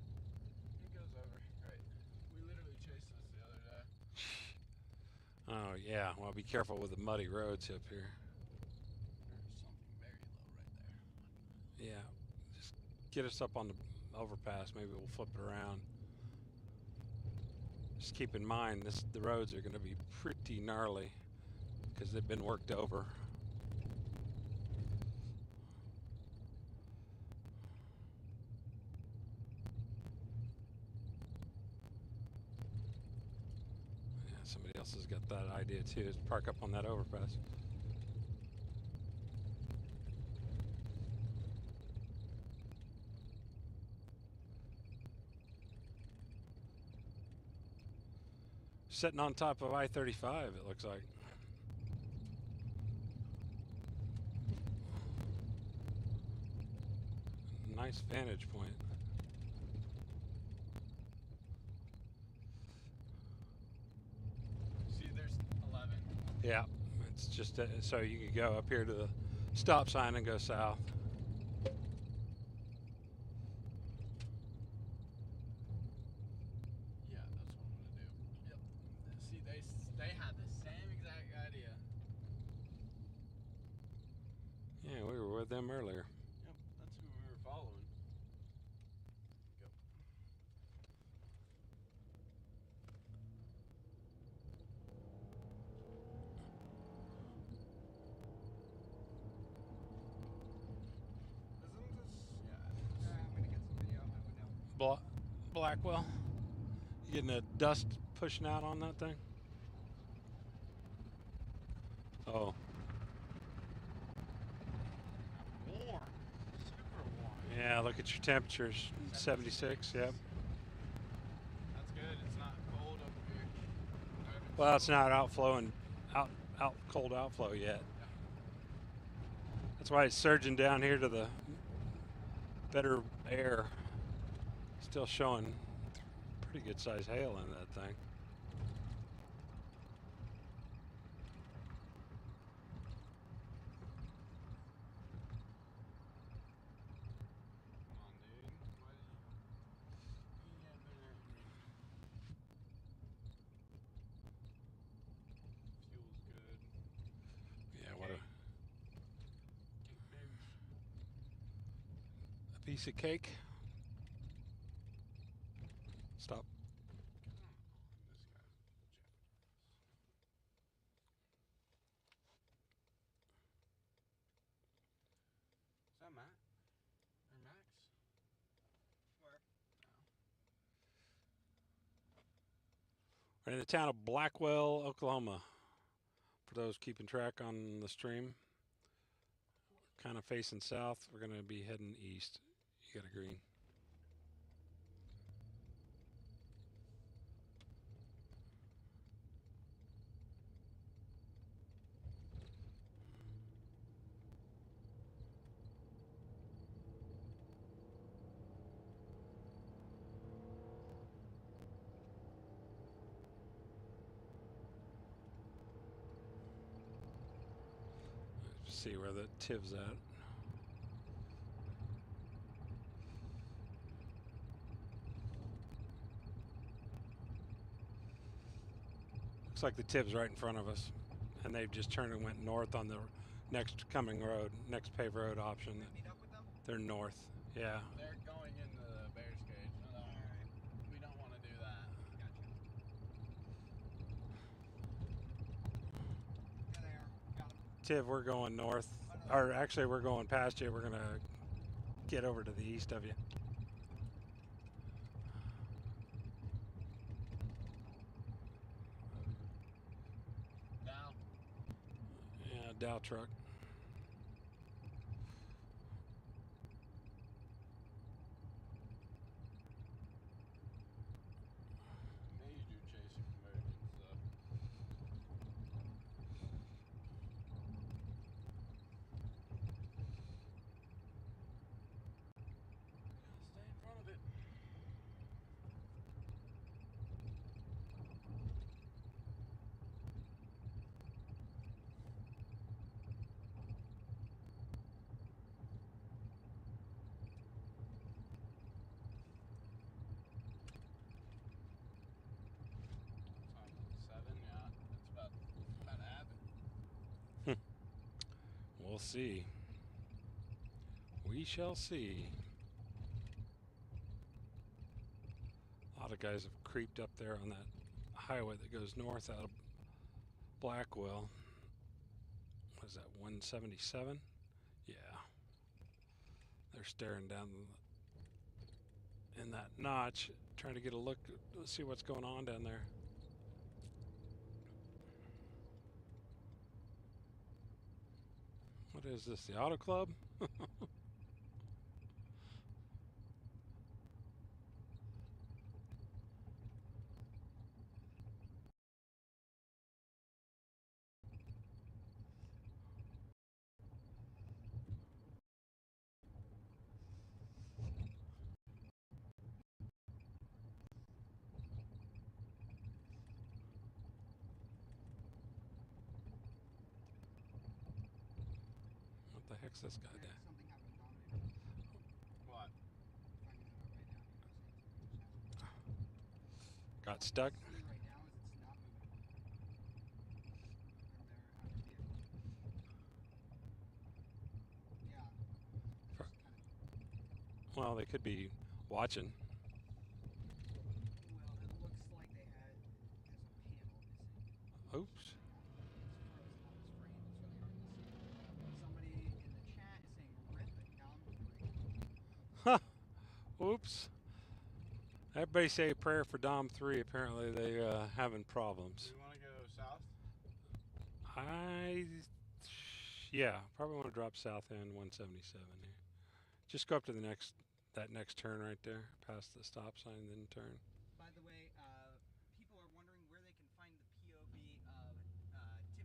it goes over. Right. We literally chased this the other day. Oh yeah, well be careful with the muddy roads up here. There's something very low right there. Yeah, just get us up on the overpass. Maybe we'll flip it around. Just keep in mind, the roads are going to be pretty gnarly because they've been worked over. Yeah, somebody else has got that idea too. Is park up on that overpass. Sitting on top of I-35, it looks like. Nice vantage point. See, there's 11. Yeah, it's just so you could go up here to the stop sign and go south. Yeah, that's what I'm gonna do. Yep. See, they had the same exact idea. Yeah, we were with them earlier. Yep, that's who we were following. Go. Isn't this? Yeah. I'm gonna get some video on my window. Blackwell, you getting the dust pushing out on that thing? Oh, Warm. Super warm. yeah, look at your temperatures. 76, yep. That's good. It's not cold up here. Well, it's not outflowing, out cold outflow yet. That's why it's surging down here to the better air. Still showing pretty good size hail in that thing. Come on, dude. Why did you? Yeah, better. Fuel's good. Yeah, what a piece of cake. Stop. This guy. Is that Matt? Or Max? Where? We're in the town of Blackwell, Oklahoma. For those keeping track on the stream, kind of facing south. We're going to be heading east. You got a green. Let's see where the TIV's at. Looks like the TIV's right in front of us, and they've just turned and went north on the next coming road, next paved road option. Meet up with them? They're north, yeah. They're going into the Bears cage. No, we don't want to do TIV, we're going north. Oh, no, Or actually, we're going past you. We're going to get over to the east of you. Dow. Yeah, Dow truck. Major chasing convergence though. Stay in front of it. Time 7, yeah. That's about to happen. We'll see. We shall see. A lot of guys have creeped up there on that highway that goes north out of Blackwell. What is that, 177? Yeah. They're staring down in that notch, trying to get a look, see what's going on down there. What is this, the Auto Club? What the heck's this guy doing? Something happened to Dominic. What? Finding that out right now. He was saying something. Got stuck? What I see right now is it's not moving. And they're out of vehicle. Yeah. For- Just kind of. Well, they could be watching. Well, it looks like there's a panel missing. Oops. It's frozen on this frame. It's really hard to see. Somebody in the chat is saying rip Dom 3. Oops. Everybody say a prayer for Dom 3. Apparently they having problems. Do we want to go south? Yeah, probably want to drop south end 177 here. Just go up to that next turn right there, past the stop sign, then turn. By the way, people are wondering where they can find the POV of TIV-2.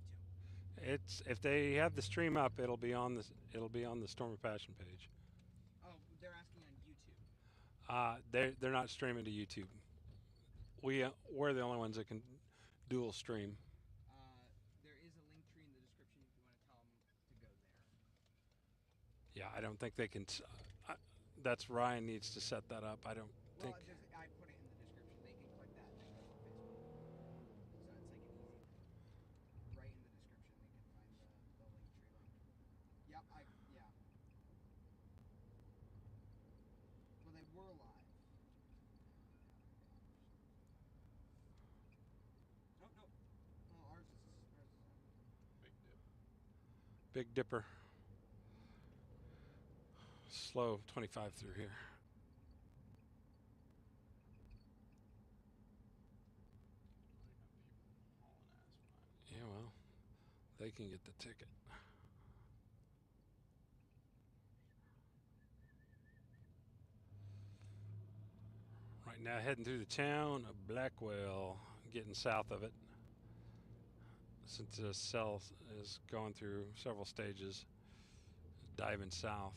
It's if they have the stream up, it'll be on the Storm of Passion page. Oh, they're asking on YouTube. They're not streaming to YouTube. We're the only ones that can dual stream. There is a link tree in the description if you want to tell them to go there. Yeah, I don't think they can. That's Ryan needs to set that up. I don't think. Well, I put it in the description. They can click that and then go to Facebook. So it's like an easy thing. Right in the description, they can find the link tree link. Yep, yeah. Well, they were live. Oh, no. Oh, ours is Big Dipper. Slow 25 through here. Yeah, well, they can get the ticket. Right now, heading through the town of Blackwell, getting south of it. Since the cell is going through several stages, diving south.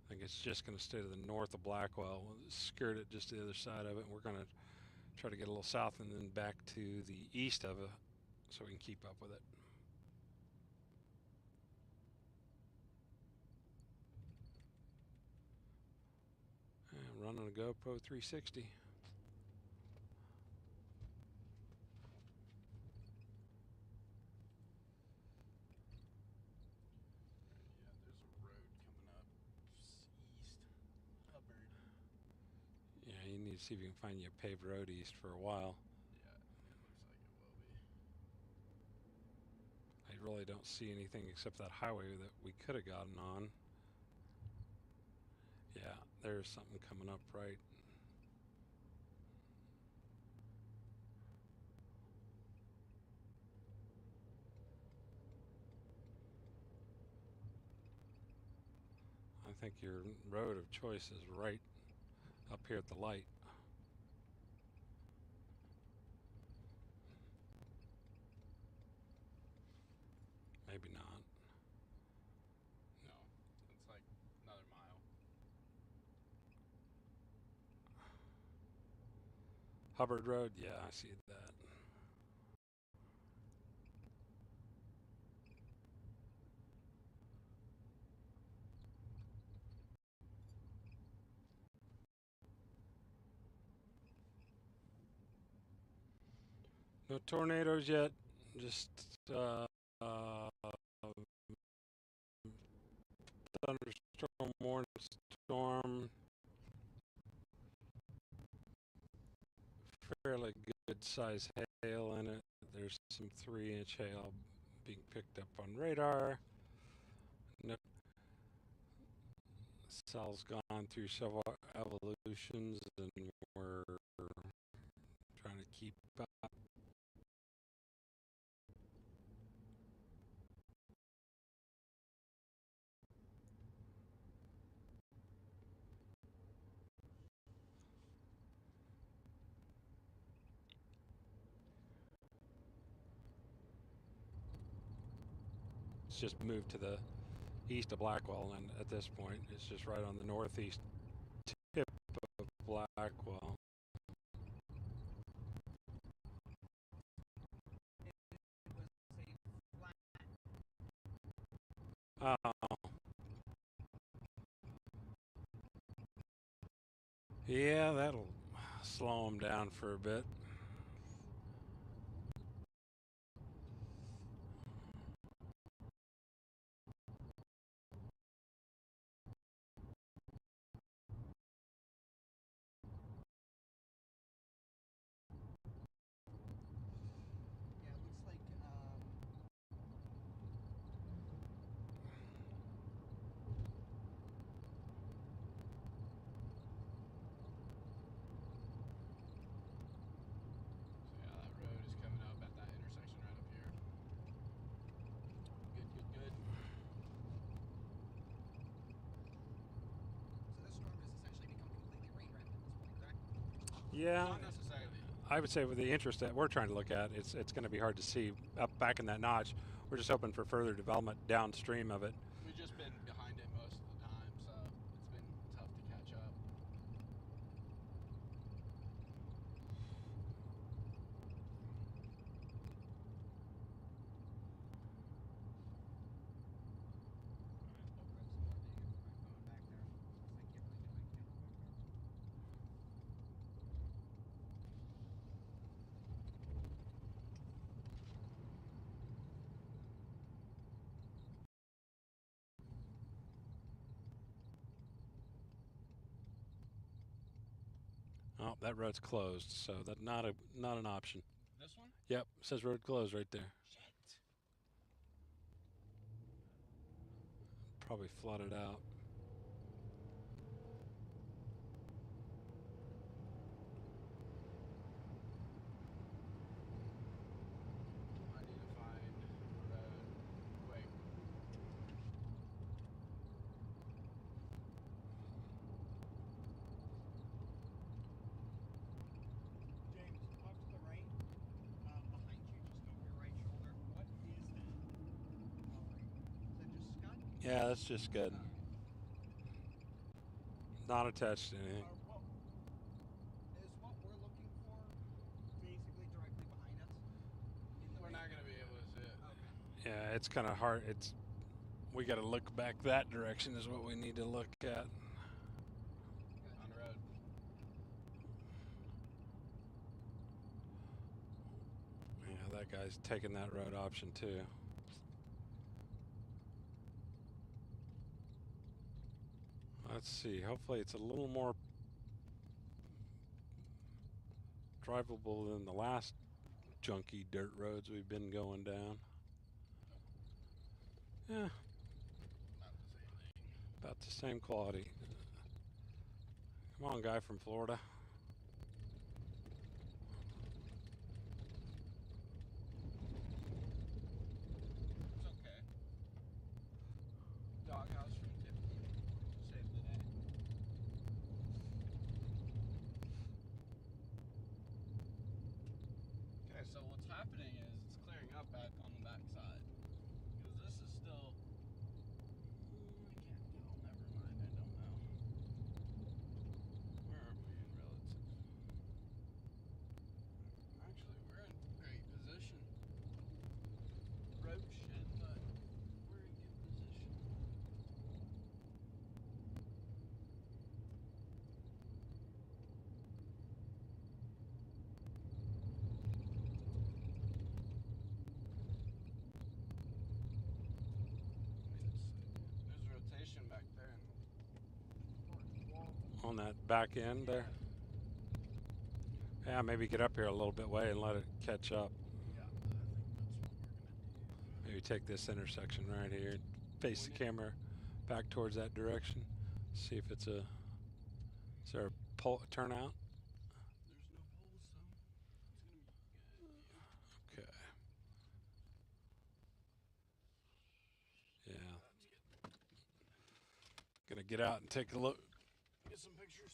I think it's just going to stay to the north of Blackwell. We'll skirt it just to the other side of it. And we're going to try to get a little south and then back to the east of it so we can keep up with it. And running a GoPro 360. Yeah, you need to see if you can find you a paved road east for a while. Yeah, it looks like it will be. really don't see anything except that highway that we could have gotten on. Yeah, there's something coming up right. I think your road of choice is right up here at the light. Maybe not. No, it's like another mile. Hubbard Road, yeah, I see that. No tornadoes yet, just thunderstorm, warning storm. Fairly good size hail in it. There's some 3-inch hail being picked up on radar. No, cell's gone through several evolutions and we're trying to keep up. It's just moved to the east of Blackwell, and at this point it's just right on the northeast tip of Blackwell. Oh. Yeah, that'll slow them down for a bit. Yeah, it looks like So yeah, that road is coming up at that intersection right up here. Good, good, good. so this storm has essentially become completely rain wrapped at this point, correct? Yeah, Not necessarily. I would say with the interest that we're trying to look at, it's going to be hard to see up back in that notch. We're just hoping for further development downstream of it. We've just been behind it most of the time, so it's been tough to catch up. Oh, that road's closed, so that's not an option. This one? Yep, says road closed right there. Shit. Probably flooded out. I need to find a road quick. James, off to the right, behind you, just over your right shoulder. What is that? Is that just scud? Yeah, that's just good. Not attached to anything. What is what we're looking for basically directly behind us? In the We're rain? not gonna be able to see it. Okay. Yeah, it's kind of hard. We got to look back that direction is what we need to look at. On the road. Yeah, that guy's taking that road option too. Let's see. Hopefully it's a little more drivable than the last junky dirt roads we've been going down. Yeah, About the same thing. about the same quality. Come on, guy from Florida. It's okay. Doghouse from Tiffany. Save the day. Okay, so what's happening is it's clearing up back on the back side. Because this is still... I can't tell. Never mind. I don't know. Where are we in relative? Actually, we're in great position. Roach shit, but we're in good position. There's rotation back there in the wall. On that back end there. Yeah, maybe get up here a little bit way and let it catch up. Yeah, I think that's what we're gonna do. Maybe take this intersection right here, face the camera back towards that direction. See if it's a. Is there a turnout? There's no poles, so it's gonna be good. Okay. Yeah. That's good. Gonna get out and take a look. Get some pictures.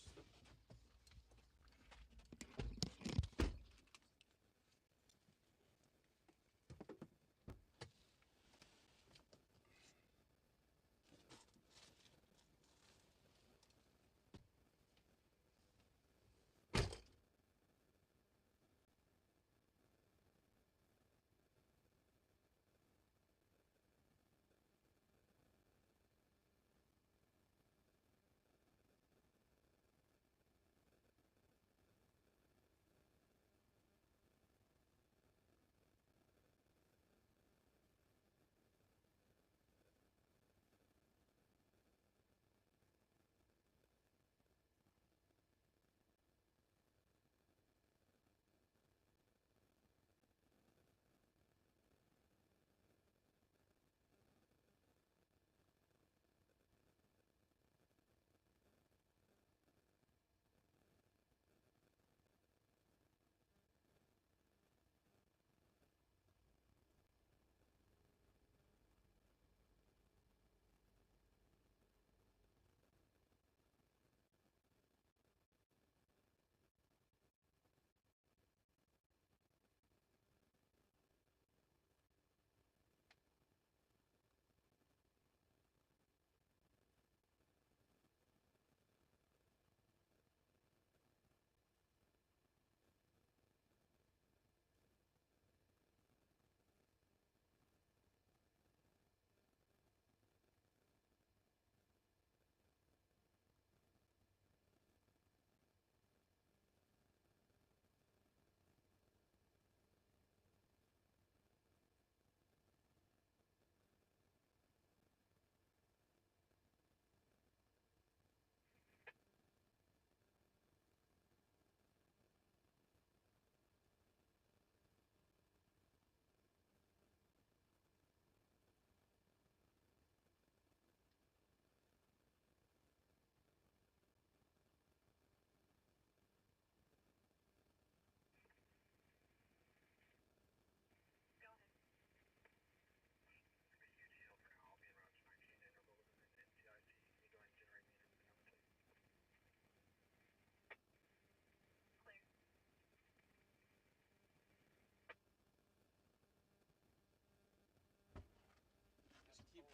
Just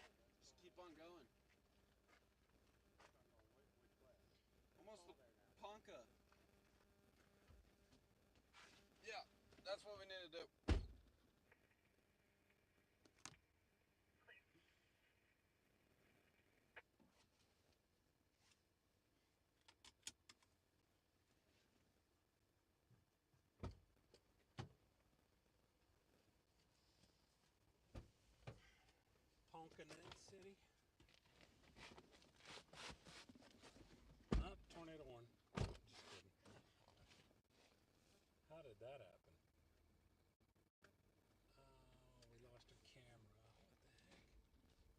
keep on going. Almost the Ponca. Yeah, that's what we need to do. Ponkanet City. Up, tornado one. Just kidding. How did that happen? Oh, we lost our camera. What the heck?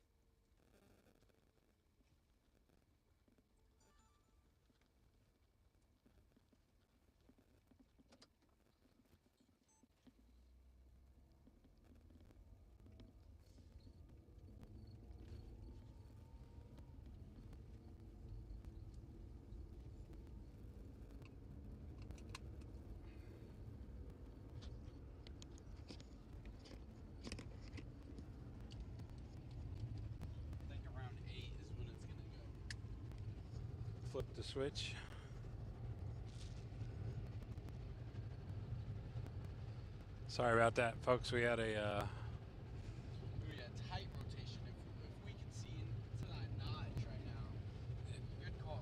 flip the switch. Sorry about that, folks. We had a We had tight rotation. If we could see into that notch right now, good call.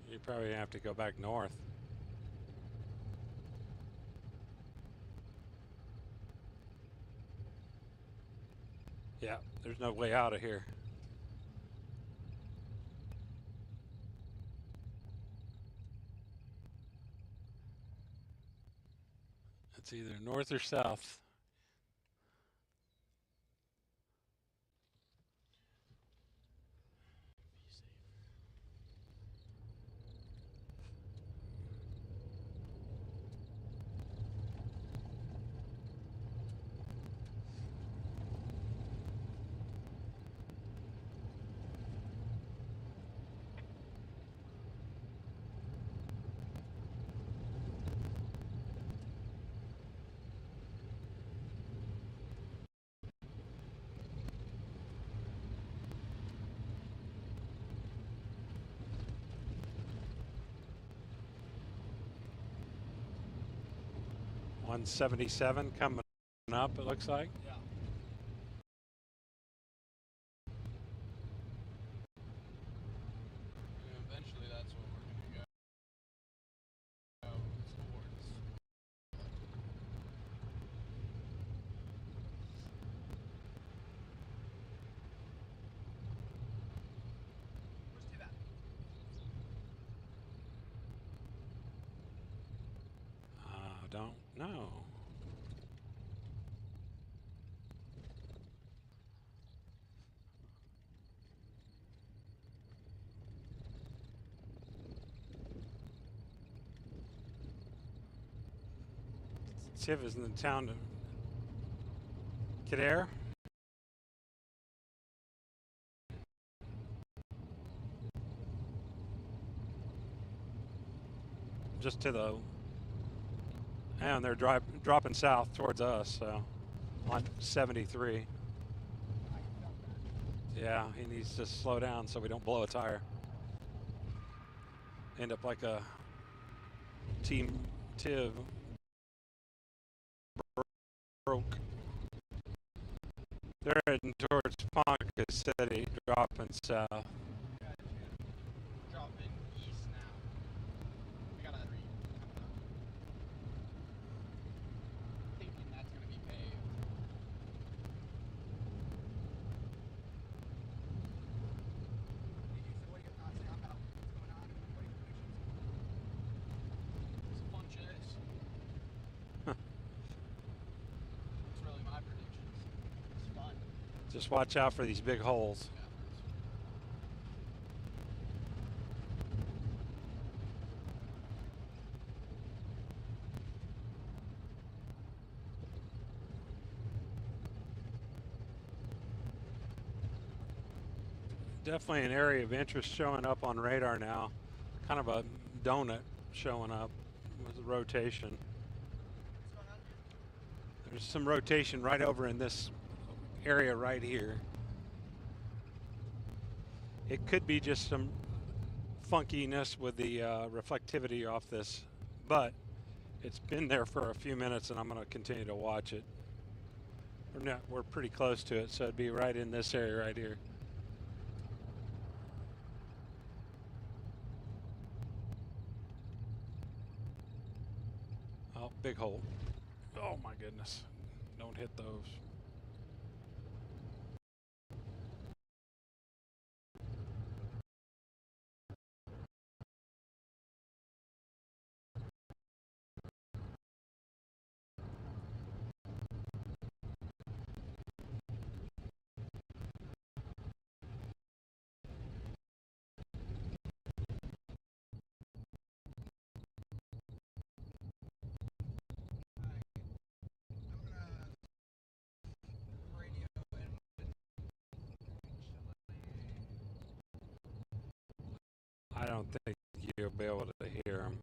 you probably have to go back north. Yeah, there's no way out of here. It's either north or south. $177 coming up, it looks like. Yeah. And eventually that's what we're going to go towards. Where's Tib at? Don't know. Tiv is in the town of Kildare. Just to the, and they're dropping south towards us, so on 73. Yeah, he needs to slow down so we don't blow a tire. End up like a Team Tiv broke. They're heading towards Ponca City, dropping south. Dropping east now. We got a 3 coming up. Thinking that's going to be paved. So what are your thoughts now about what's going on? What are your predictions? It's a fun chase. That's really my predictions. It's fun. Just watch out for these big holes. Yeah, Definitely an area of interest showing up on radar now. Kind of a donut showing up with the rotation. What's going on? There's some rotation right over in this area right here. It could be just some funkiness with the reflectivity off this, but it's been there for a few minutes and I'm going to continue to watch it. We're pretty close to it, so it'd be right in this area right here. Oh, big hole. Oh my goodness. Don't hit those. don't think you'll be able to hear them.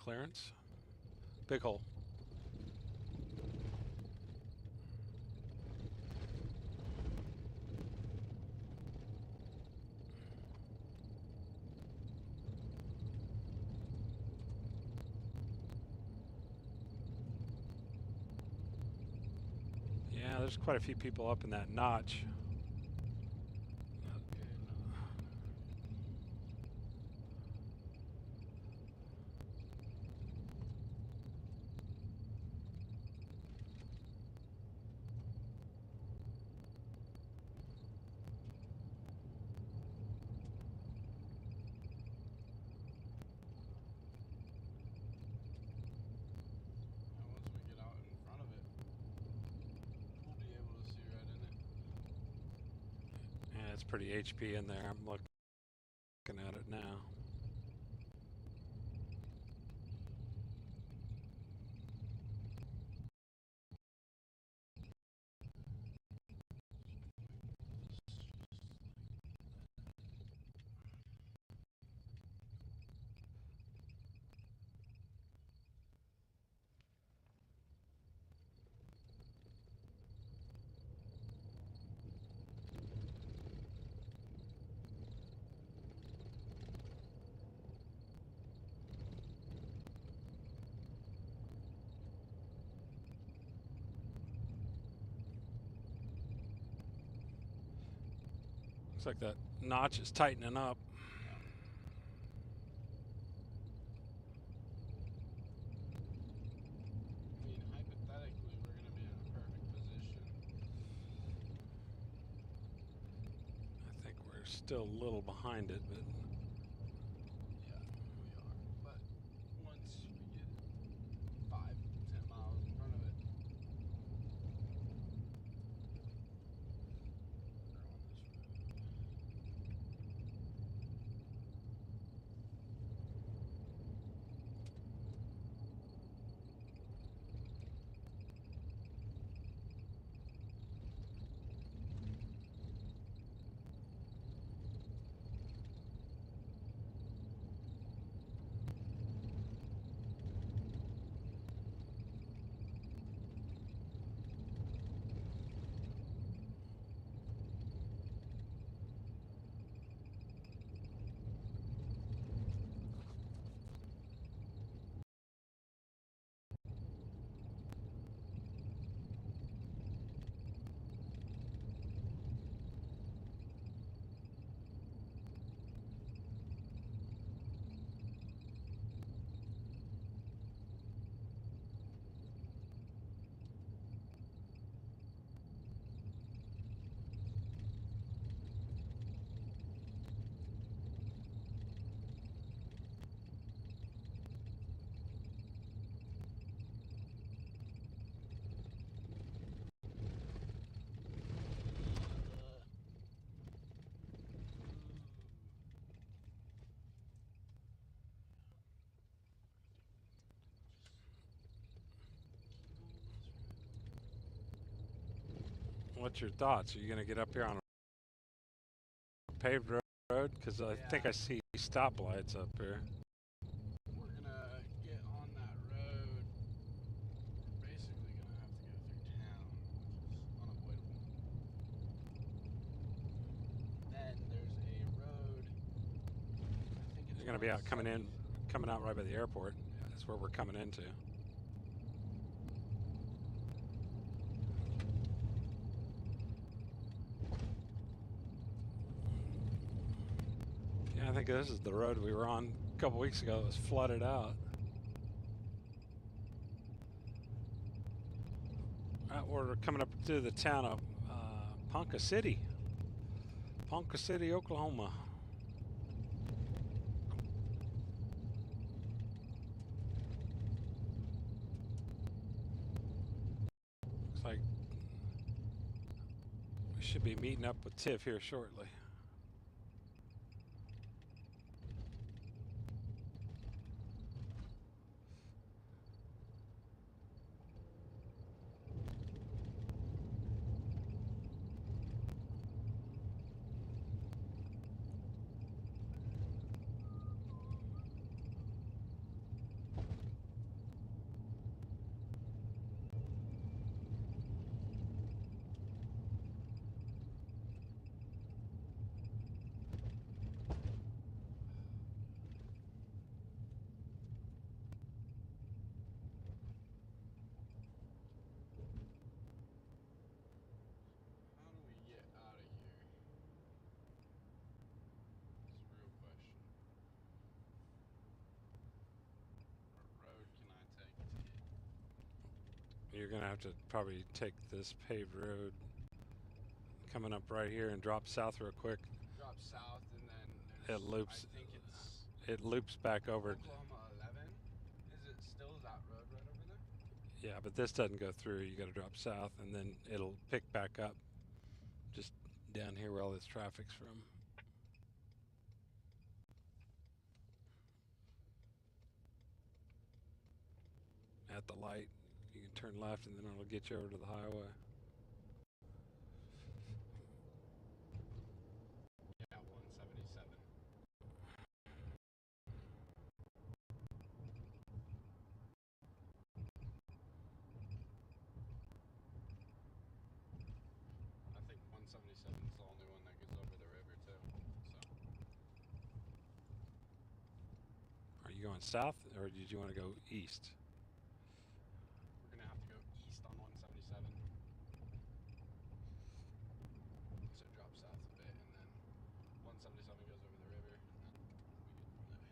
Clearance. Big hole. Yeah, there's quite a few people up in that notch. Yeah, it's pretty HP in there. I'm looking at it now. Looks like that notch is tightening up. I mean, hypothetically, we're going to be in a perfect position. I think we're still a little behind it, but Yeah, we are. But once we get 5-10 miles in front of it, we're on this what's your thoughts? Are you going to get up here on a paved road? Because I think I see stoplights up here. We're going to get on that road. We're basically going to have to go through town, which is unavoidable. Then there's a road. I think it's You're going to be out coming out right by the airport. Yeah. That's where we're coming into. Yeah, I think this is the road we were on a couple weeks ago that was flooded out. We're coming up to the town of Ponca City, Oklahoma. Looks like we should be meeting up with TIV here shortly. How do we get out of here? That's a real question. What road can I take to get? You're gonna have to probably take this paved road coming up right here and drop south real quick. Drop south and then It there's, loops. I think it's It loops back over. Oklahoma 11. Is it still that road right over there? Yeah, but this doesn't go through. You got to drop south, and then it'll pick back up just down here where all this traffic's from. At the light, you can turn left, and then it'll get you over to the highway. Yeah, 177. I think 177 is the only one that goes over the river too. So Are you going south, or did you want to go east? we're gonna have to go east on 177. So drop south a bit, and then 177 goes over the river, and then we get from there.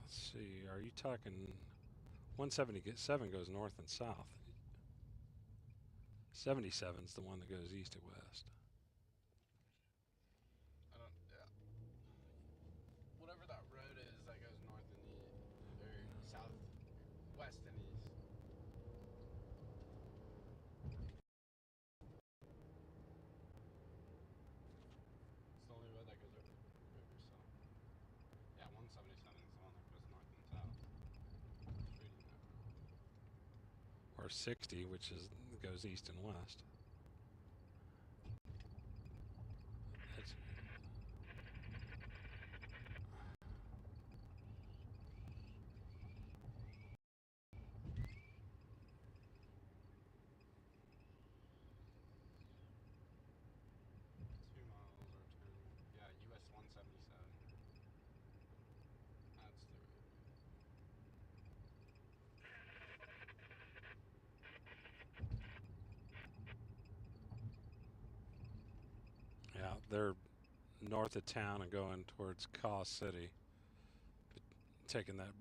Let's see. Are you talking 177 goes north and south? 77 is the one that goes east and west. I don't. Yeah. Whatever that road is that goes north and east, or south, west and east. It's the only road that goes over the river, so. Yeah, 177 is the one that goes north and south. Just reading that. Or 60, which is goes east and west. That's, Yeah, US 177. That's the road. yeah, they're north of town and going towards Kaw City. Taking that,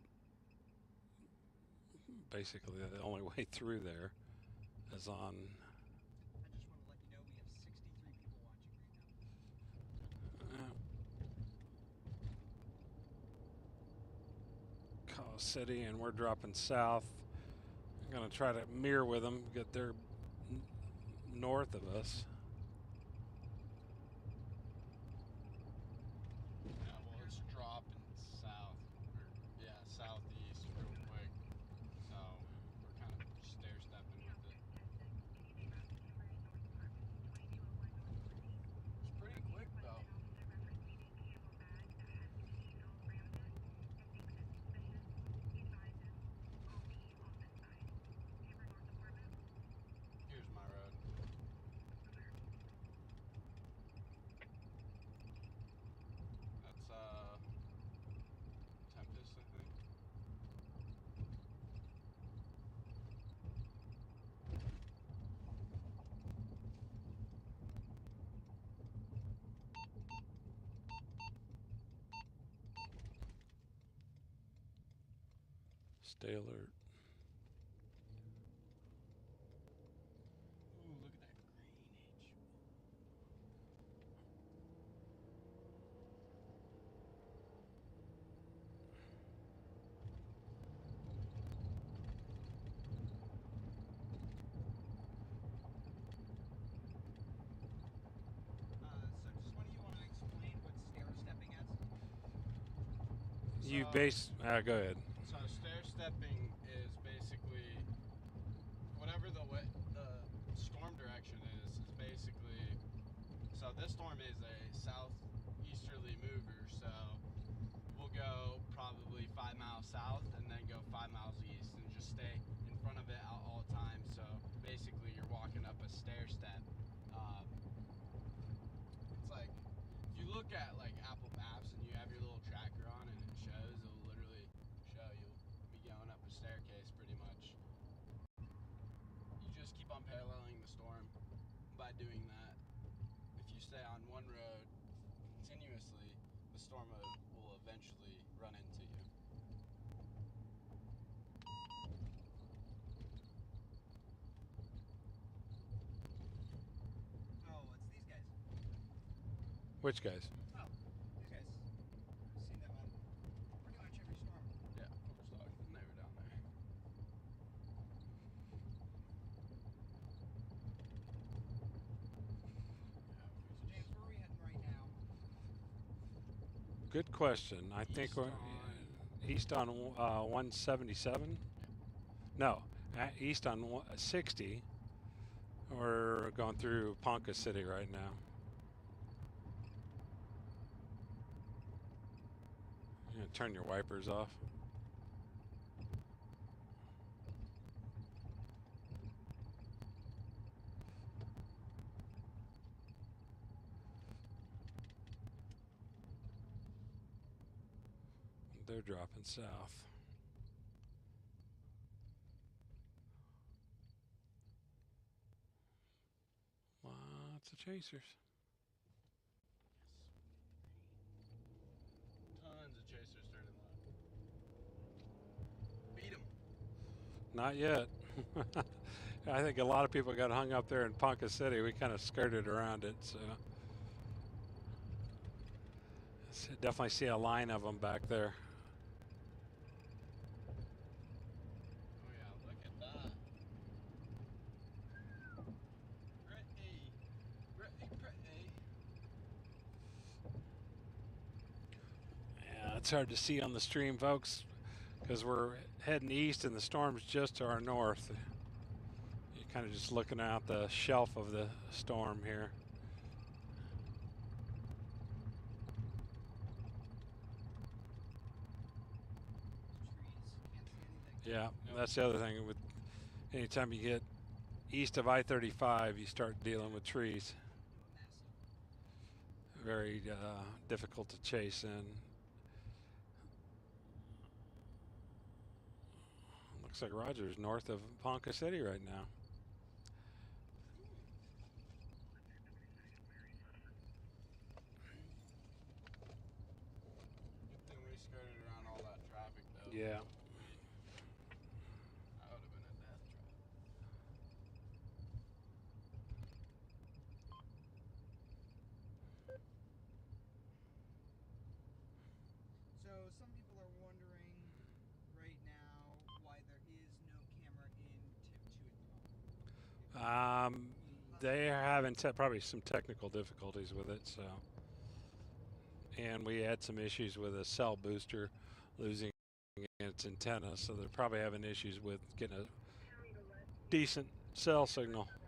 basically the only way through there is on. I just want to let you know we have 63 people watching right now. Kaw City, and we're dropping south. I'm gonna try to mirror with them, get there north of us. Yeah, well, it's dropping south, or yeah, southeast real quick. So we're kind of stair-stepping with it. It's pretty quick though. Here's my road. Stay alert. Ooh, look at that greenage. So just one of you want to explain what stair-stepping is? You So- base. Go ahead. So stair-stepping is basically whatever the storm direction is basically. So this storm is a southeasterly mover, so we'll go probably 5 miles south and then go 5 miles east and just stay in front of it at all times. So basically, you're walking up a stair step. It's like if you look at like Apple Maps and you have your little tracker on and it shows, it'll literally show you'll be going up a staircase pretty much. You just keep on paralleling the storm by doing that. If you stay on one road continuously, the storm will eventually run into you. Oh, it's these guys. Which guys? Oh, these guys. I've seen them on pretty much every storm. Yeah, Overstock, they were down there. So James, where are we heading right now? Good question. I think East we're on- east on 177. No, east on 60. We're going through Ponca City right now. You gonna turn your wipers off. They're dropping south. Lots of chasers. Tons of chasers turning left. Beat 'em. Not yet. I think a lot of people got hung up there in Ponca City. We kind of skirted around it, so definitely see a line of them back there. Oh yeah, look at that. Pretty. Yeah, it's hard to see on the stream, folks, because we're heading east and the storm's just to our north. You're kind of just looking out the shelf of the storm here. Trees. Can't see anything. Yeah, that's the other thing. With anytime you get east of I-35, you start dealing with trees. Massive. Very difficult to chase in. Looks like Roger's north of Ponca City right now. Good thing we skirted around all that traffic though. Yeah. That would have been a death trap. So some people are wondering right now why there is no camera in TIV-2 at the moment. They are having probably some technical difficulties with it, so. And we had some issues with a cell booster losing its antenna, so they're probably having issues with getting a decent cell signal. Another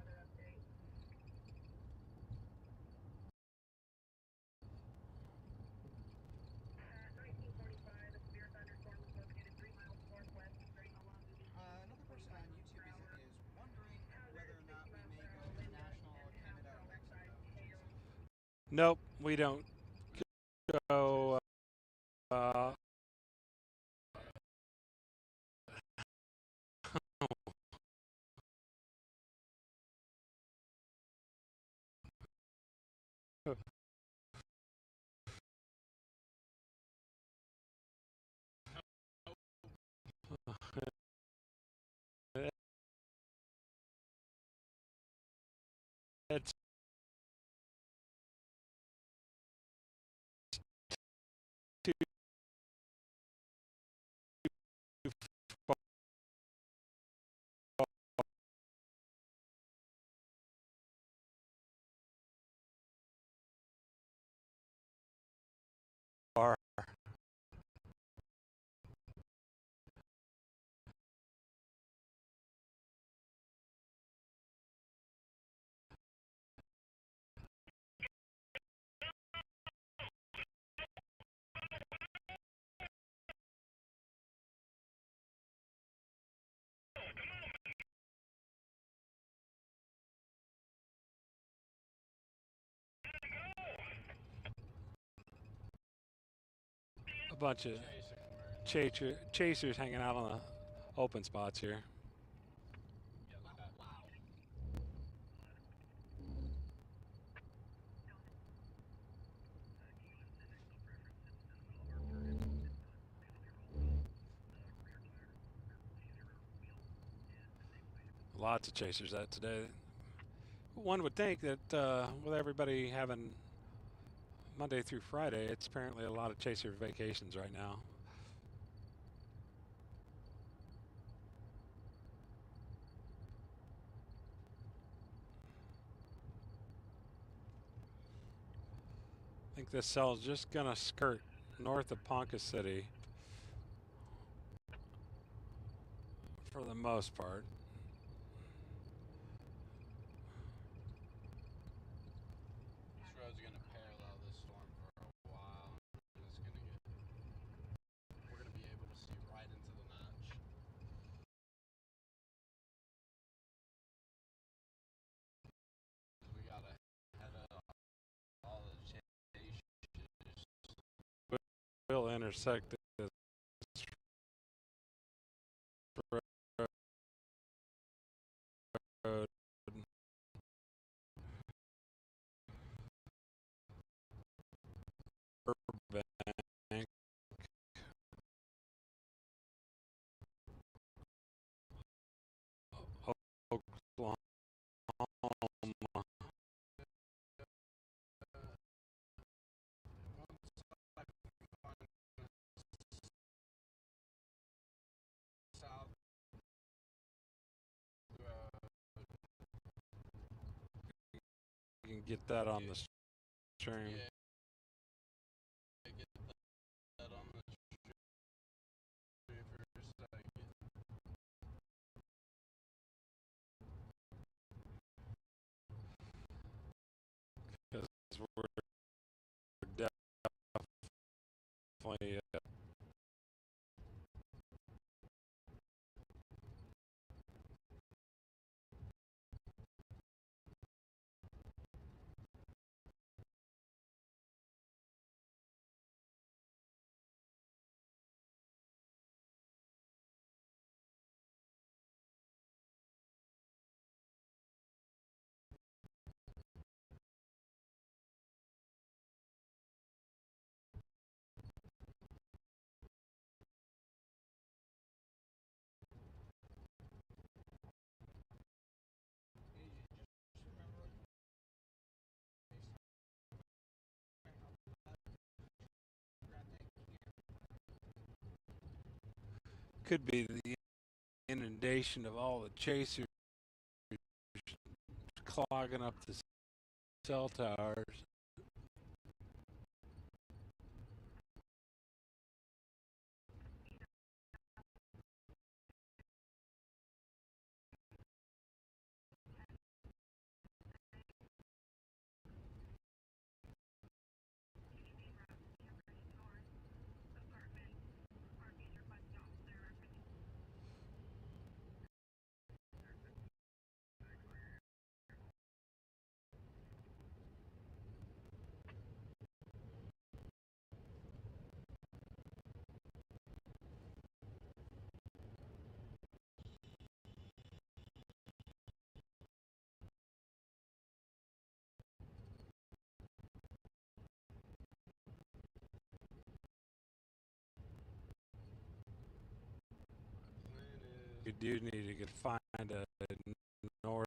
person on YouTube is wondering whether or not we may go international Canada or Mexico. Nope, we don't go. It's too far. A bunch of chasers hanging out on the open spots here. Lots of chasers out today. One would think that with everybody having Monday through Friday, it's apparently a lot of chaser vacations right now. I think this cell's just gonna skirt north of Ponca City for the most part. This road's gonna parallel this storm for a while. And it's gonna get. We're gonna be able to see right into the notch. We gotta head up all the chasers. We'll intersect this road. Burbank. Oklahoma. South You can get that on the stream. Yeah, get that on the stream for a second. Because we're definitely could be the inundation of all the chasers clogging up the cell towers. We do need to find a north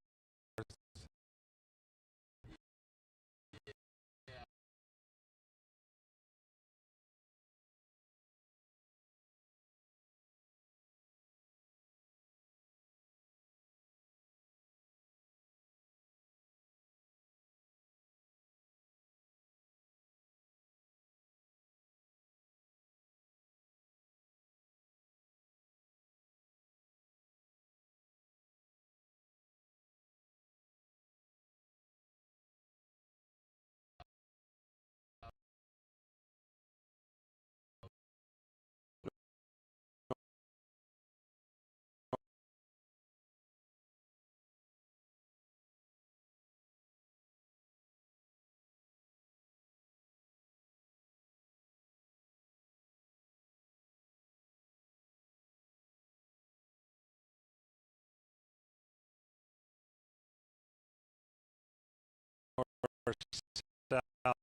south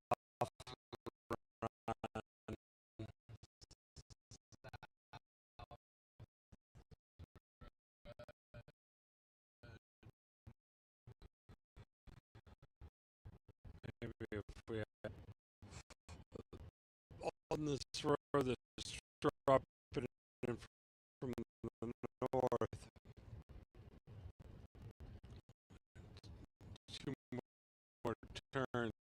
run. Maybe if we had on this road that's dropping in from the north, two more turns.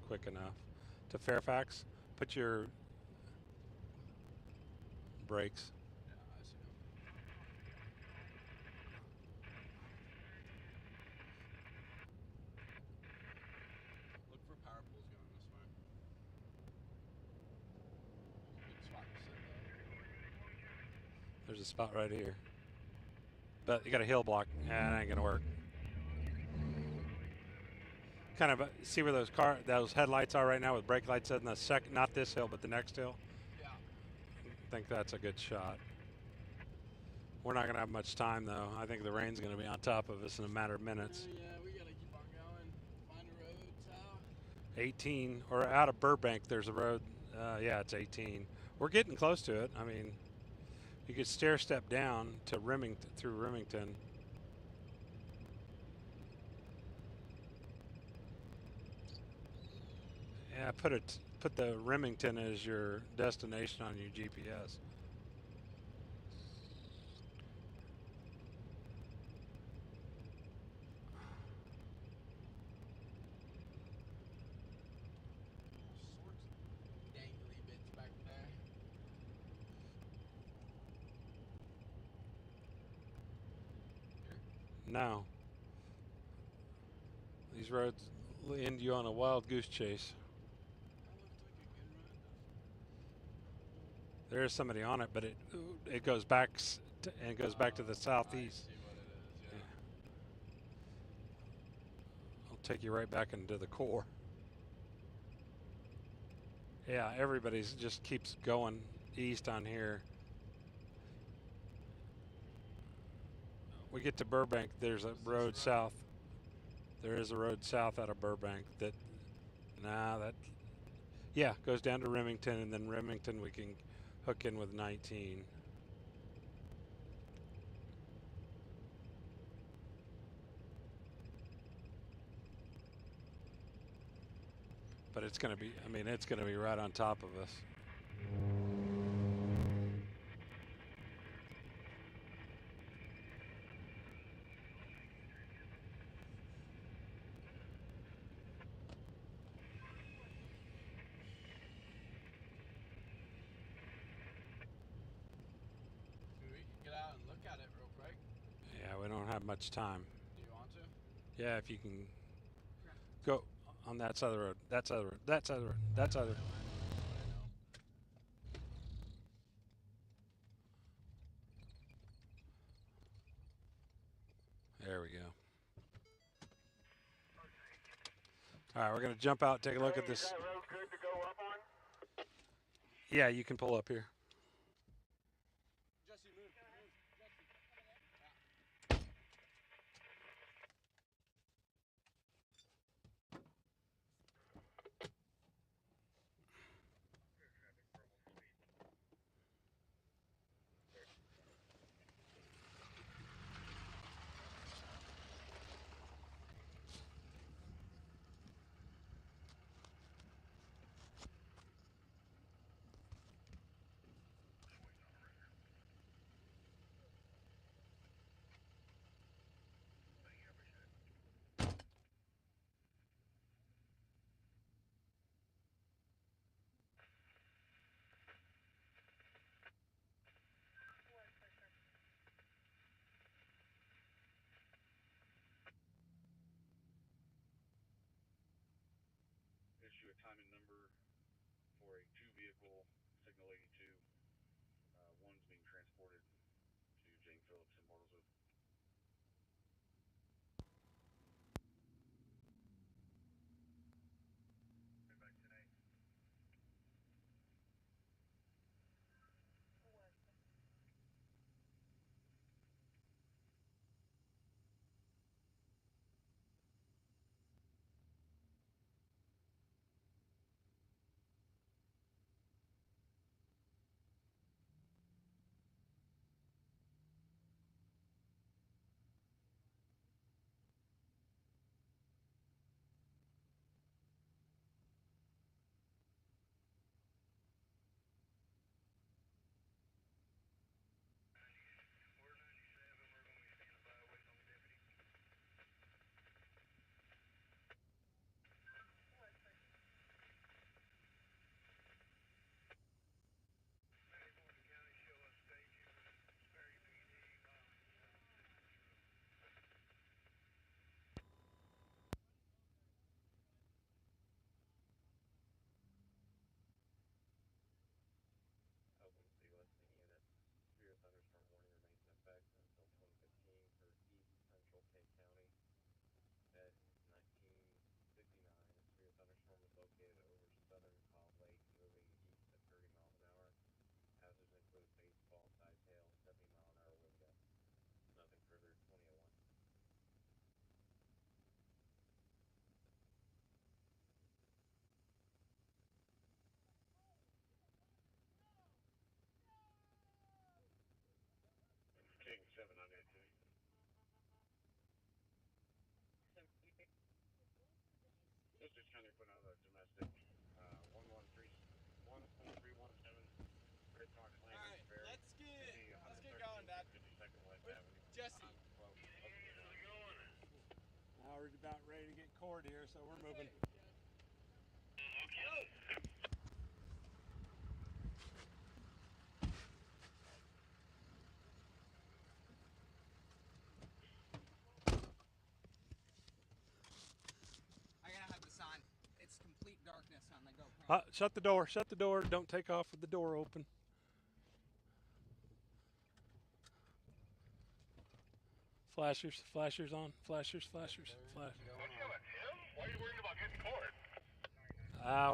Quick enough to Fairfax. Put your brakes. Yeah, I see him. Look for power pools going this way. Good spot to sit though. There's a spot right here, but you got a hill block. That ain't gonna work. Kind of see where those headlights are right now with brake lights in the second, not this hill, but the next hill. Yeah. I think that's a good shot. We're not gonna have much time though. I think the rain's gonna be on top of us in a matter of minutes. Yeah, we gotta keep on going. Find a road south. 18 or out of Burbank, there's a road. Yeah, it's 18. We're getting close to it. I mean, you could stair step down to Remington through Remington. Yeah, put the Remington as your destination on your GPS. Sorts dangly bits back there. No. These roads end you on a wild goose chase. There is somebody on it, but it goes back and goes back to the southeast. I see what it is, yeah. I'll take you right back into the core. Yeah, everybody's just keeps going east on here. We get to Burbank, there's a road south. There is a road south out of Burbank that, yeah, goes down to Remington, and then Remington we can hook in with 19. But it's going to be, I mean, it's going to be right on top of us. have much time. Do you want to? Yeah, if you can go on that side of the road. That side of the road. That side of the road. That side of the road. I know. There we go. All right, we're going to jump out, take a look at this. Is that road good to go up on? Yeah, you can pull up here. Jesse, move. Jesse. Issue a time and number for a 2-vehicle Signal 82. One's being transported to Jane Phillips in Mortalsville. Back today. Oakland City listing units. Severe thunderstorm warning remains in effect until 2015 for East Central Kay County. At 1959, a severe thunderstorm was located over southern Cobb Lake, moving east at 30 miles an hour. Hazards include baseball size hail, 70-mile-an-hour wind gusts. Nothing further. 2001. King 798. This is kind of put out a domestic 11317 Red Fox Landing. All right, Ferry. let's get going, Dad. 52nd West With Avenue. Jesse. Now we're about ready to get cord here, so we're moving. I gotta have the sign. It's complete darkness on the GoPro. Shut the door. Shut the door. Don't take off with the door open. Flashers. Flashers on. Flashers. Flashers. Flash. Why are you worried about getting cord?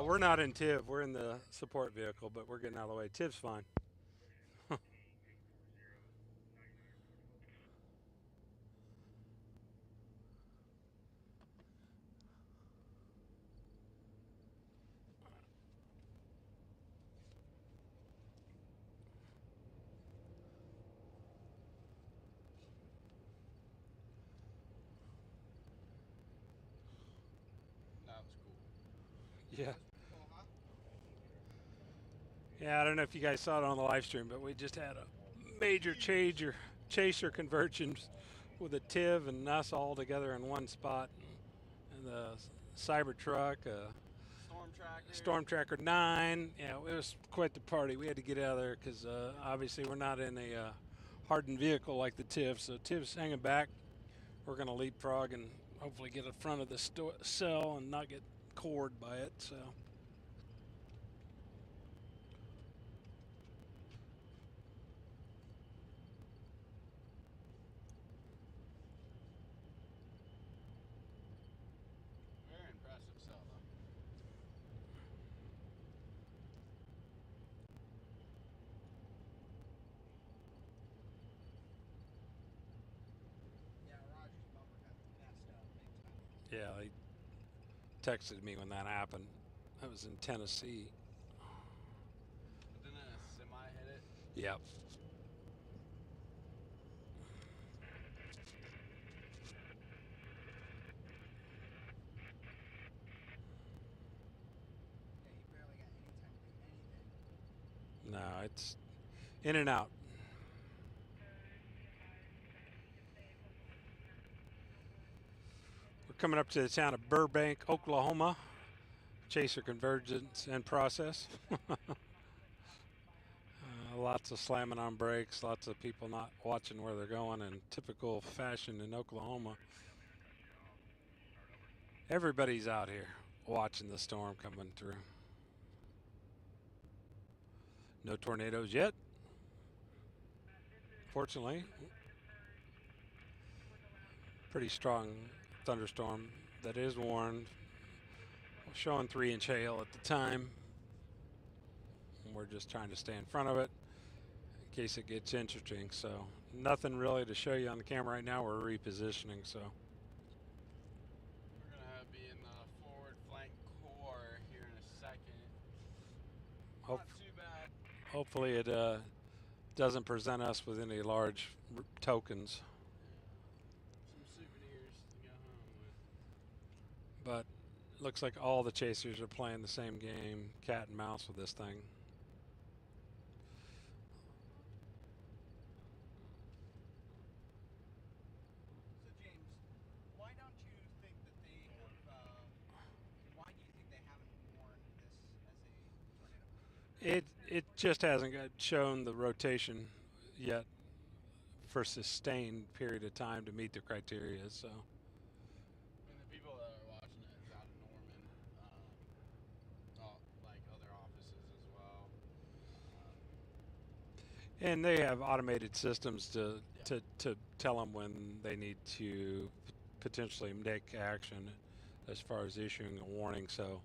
We're not in TIV. We're in the support vehicle, but we're getting out of the way. TIV's fine. That was cool. Yeah. Cool, huh? Yeah, I don't know if you guys saw it on the live stream, but we just had a major chaser convergence with a TIV and us all together in one spot. And the Cybertruck, Storm Tracker. Storm Tracker 9. Yeah, it was quite the party. We had to get out of there because obviously we're not in a hardened vehicle like the TIV. So TIV's hanging back. we're going to leapfrog and hopefully get in front of the cell and not get cored by it. So. Very impressive cell, though. Yeah, Roger's bumper got messed up big time. Yeah, he texted me when that happened. That was in Tennessee. But then a semi hit it. Yep. Yeah, he barely got any time to do anything. No, it's in and out. We're coming up to the town of Burbank, Oklahoma. Chaser convergence in process. Lots of slamming on brakes, lots of people not watching where they're going in typical fashion in Oklahoma. Everybody's out here watching the storm coming through. No tornadoes yet, fortunately. Pretty strong thunderstorm that is warned, showing 3-inch hail at the time. We're just trying to stay in front of it in case it gets interesting. So nothing really to show you on the camera right now. We're repositioning, so. We're going to be in the forward flank core here in a second. Not too bad. Hopefully it doesn't present us with any large tokens. Some souvenirs to go home with. But looks like all the chasers are playing the same game, cat and mouse with this thing. So James, why don't you think that they have? Why do you think they haven't warned this as a tornado? It just hasn't shown the rotation yet for sustained period of time to meet the criteria. So. I mean, the people that are watching it is out of Norman, like other offices as well. And they have automated systems to tell them when they need to potentially take action as far as issuing a warning. So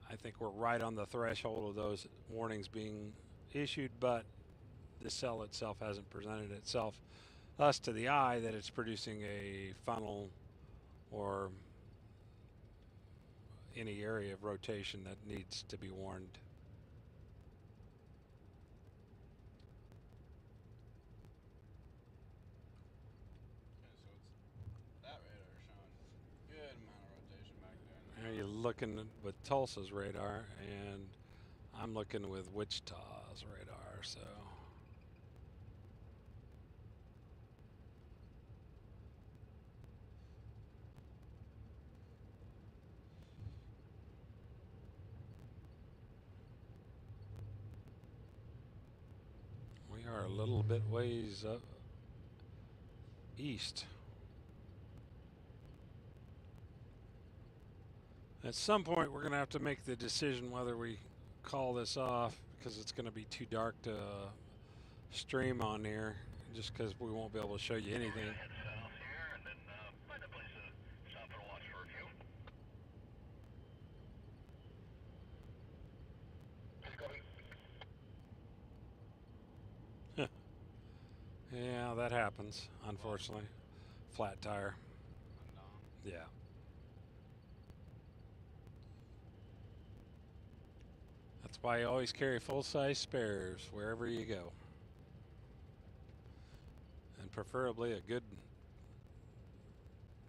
I think we're right on the threshold of those warnings being issued, but the cell itself hasn't presented us to the eye that it's producing a funnel or any area of rotation that needs to be warned. Okay, so that radar showing a good amount of rotation back there. Now you're looking with Tulsa's radar, and I'm looking with Wichita's radar, so. We are a little bit ways up east. At some point, we're going to have to make the decision whether we call this off because it's going to be too dark to stream on here, just because we won't be able to show you anything. Yeah, that happens, unfortunately. Flat tire. Yeah. That's why you always carry full-size spares wherever you go. And preferably a good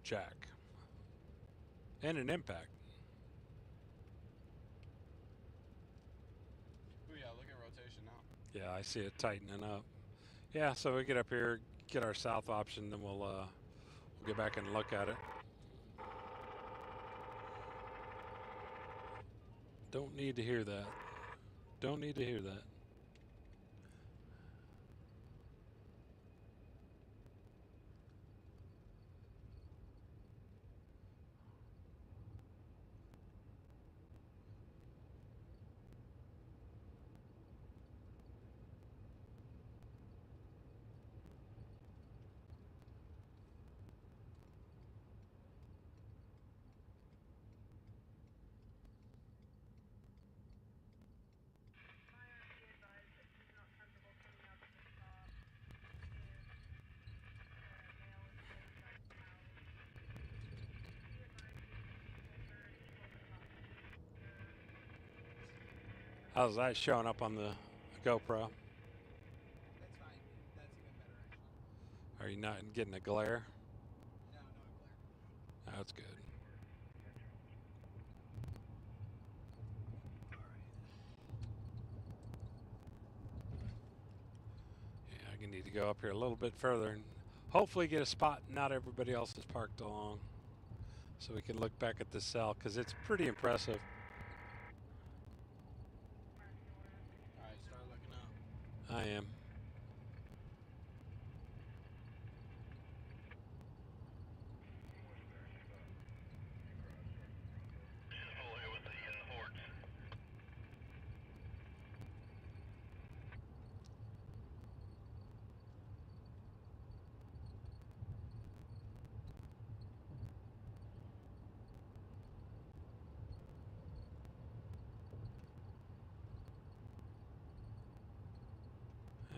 jack. And an impact. Ooh, yeah, look at rotation now. Yeah, I see it tightening up. Yeah, so we get up here, get our south option, then we'll get back and look at it. Don't need to hear that. Don't need to hear that. How's that showing up on the GoPro? That's fine. That's even better, actually. Are you not getting a glare? No, no glare. That's good. Yeah, I need to go up here a little bit further and hopefully get a spot not everybody else is parked along, so we can look back at the cell, because it's pretty impressive. Alright, start looking up. I am.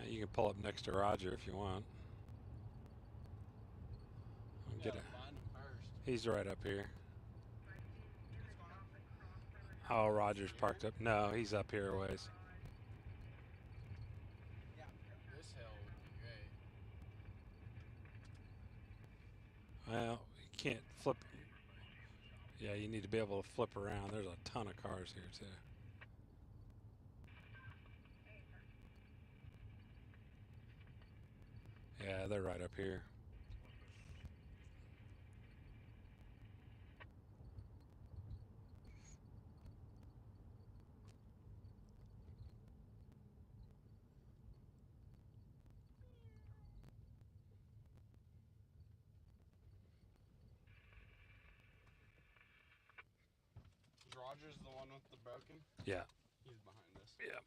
You can pull up next to Roger if you want. You Get gotta it. find him first. He's right up here. What's going on? Oh, Roger's parked up. No, he's up here a ways. Yeah. This hill would be great. Well, you can't flip. Yeah, you need to be able to flip around. There's a ton of cars here too. Yeah, they're right up here. Roger's the one with the broken? Yeah. He's behind us. Yeah.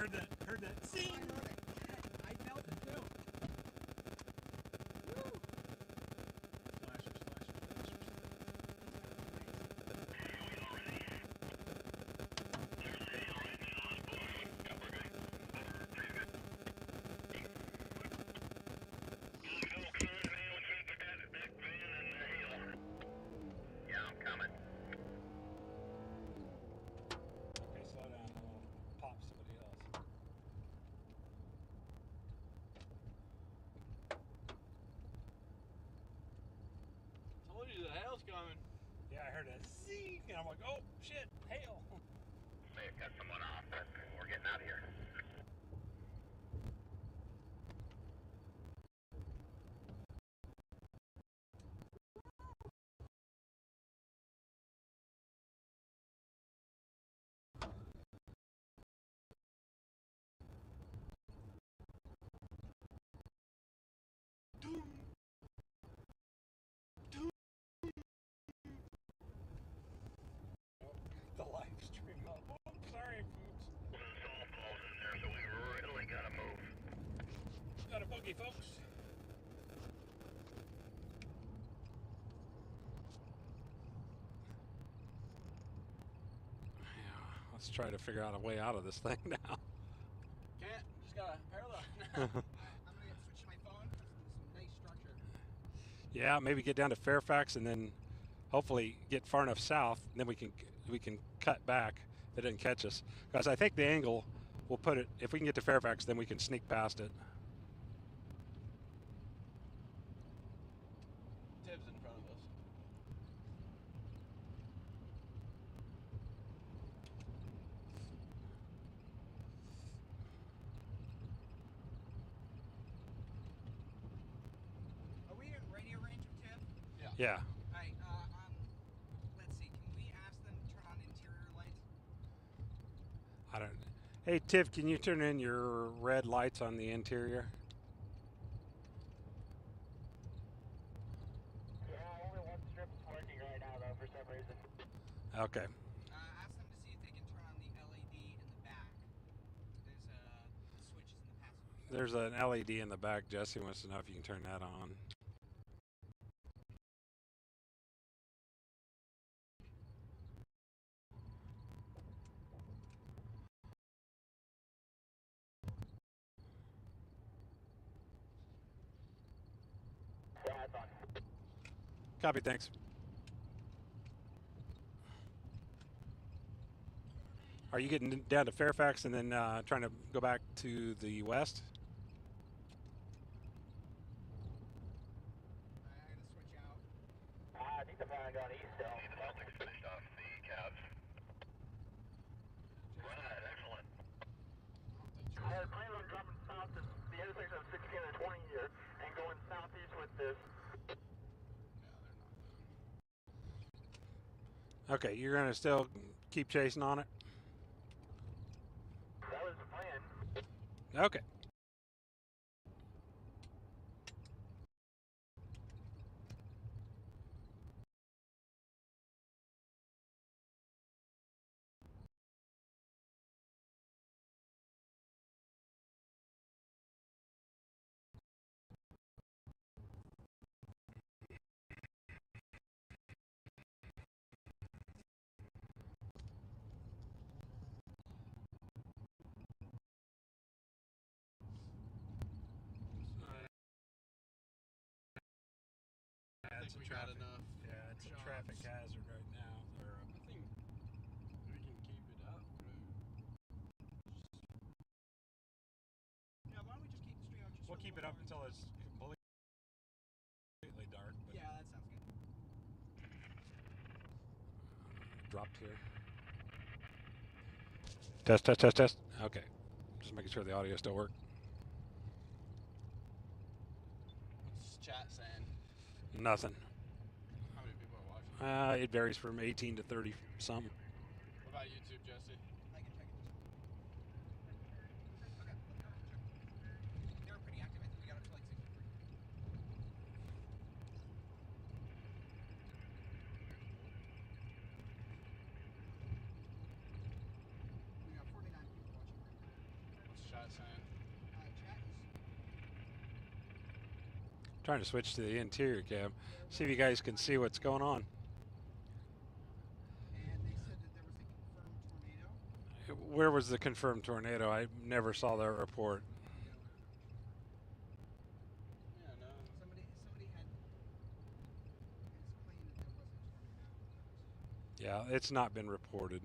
heard that. Heard that. I heard it. I felt it too. Woo! Flashers, flashers, flashers. Yeah, I'm coming. Okay, slow down. I'll pop somebody else. Told you the hail's coming. Yeah, I heard a zing, and I'm like, oh shit, hail. May have cut someone off, but we're getting out of here. The live stream up. Oh, sorry, folks. It's all closing in there, so we really gotta move. Got a boogie, folks. Yeah, let's try to figure out a way out of this thing now. Can't. Just gotta parallel. I'm gonna switch my phone. Some nice structure. Yeah, maybe get down to Fairfax and then hopefully get far enough south, and then we can cut back if it didn't catch us. Because I think the angle will put it, if we can get to Fairfax, then we can sneak past it. TIV's in front of us. Are we in radio range of TIV? Yeah. Alright, let's see. Can we ask them to turn on interior lights? I don't. Hey, Tiv, can you turn in your red lights on the interior? Yeah, only one strip is working right now, though, for some reason. Okay. Ask them to see if they can turn on the LED in the back. There's switches in the passenger side. There's an LED in the back. Jesse wants to know if you can turn that on. Yeah, it's on. Copy, thanks. Are you getting down to Fairfax and then trying to go back to the west? I gotta switch out. I think the plan going east still. The Celtics finished off the Cavs. Right, excellent. I had planned on dropping south to the intersection of 16 and 20 here and going southeast with this. Okay, you're going to still keep chasing on it? That was the plan. Okay. I think we got enough. Yeah, it's a shots. traffic hazard right now. Or, I think we can keep it up. Yeah, why don't we just keep the stream on? Just we'll for a keep it little up more? until it's completely dark. But Yeah, that sounds good. dropped here. Test, test, test, test. Okay. Just making sure the audio still works. What's chat saying? Nothing. How many people are watching? It varies from 18 to 30 some. What about YouTube, Jesse? I can check it. Okay, let's go. Check. They were pretty active. I think we got up to like 63. We got 49 people watching right now. chat saying? Chat is Trying to switch to the interior cam. See if you guys can see what's going on. and they said that there was a confirmed tornado. Where was the confirmed tornado? I never saw that report. Yeah, no. Somebody had explained that there was a tornado. Yeah, it's not been reported.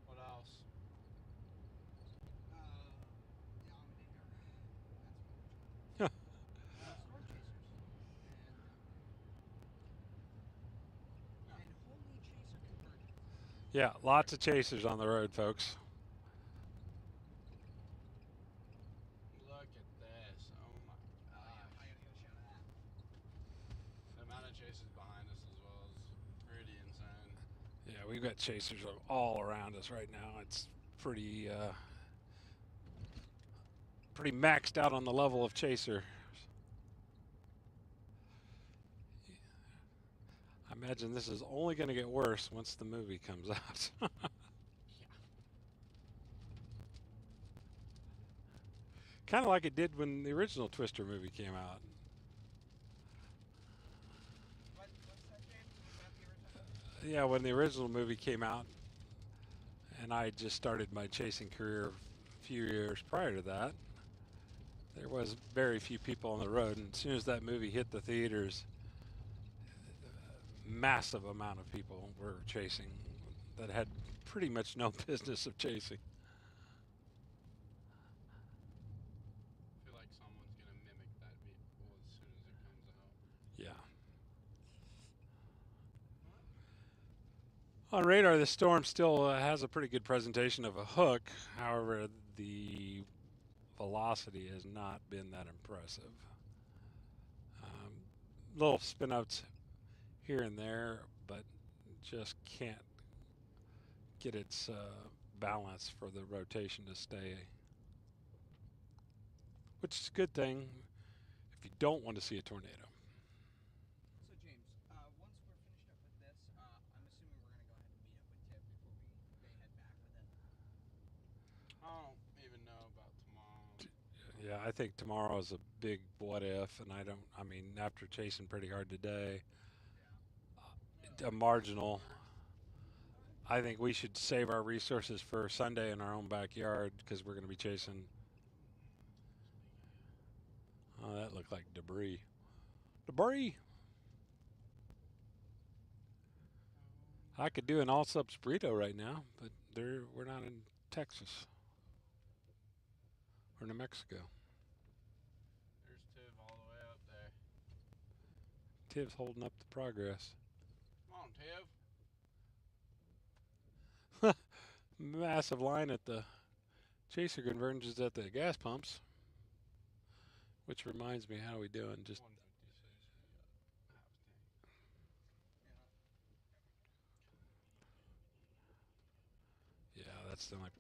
What else? Dominator. Huh. That's what we're trying. Storm chasers. And holy chaser convergence. Yeah, lots of chasers on the road, folks. Look at this. Oh my Oh yeah, gosh. I gotta get a shot of that. The amount of chasers behind us as well is pretty insane. Yeah, we've got chasers all around us right now. It's pretty pretty maxed out on the level of chaser. I imagine this is only going to get worse once the movie comes out. Kind of like it did when the original Twister movie came out. What's that, James? About the original? Yeah, when the original movie came out, and I just started my chasing career a few years prior to that, there was very few people on the road, and as soon as that movie hit the theaters, massive amount of people were chasing that had pretty much no business of chasing. I feel like someone's gonna mimic that vehicle as soon as it comes out. Yeah. On radar, the Storm still has a pretty good presentation of a hook. However, the velocity has not been that impressive. Little spinouts here and there, but just can't get its balance for the rotation to stay. Which is a good thing if you don't want to see a tornado. So James, once we're finished up with this, I'm assuming we're gonna go ahead and meet up with Tiff before they head back with it. I don't even know about tomorrow. Yeah, I think tomorrow is a big what if, and I mean, after chasing pretty hard today, a marginal. I think we should save our resources for Sunday in our own backyard because we're going to be chasing. Oh, that looked like debris. Debris! I could do an all-subs burrito right now, but we're not in Texas. We're in New Mexico. There's Tiv all the way up there. Tiv's holding up the progress. Come on, Tiv. Massive line at the chaser convergence at the gas pumps. Which reminds me, how we doing? Just 156. yeah, that's the only.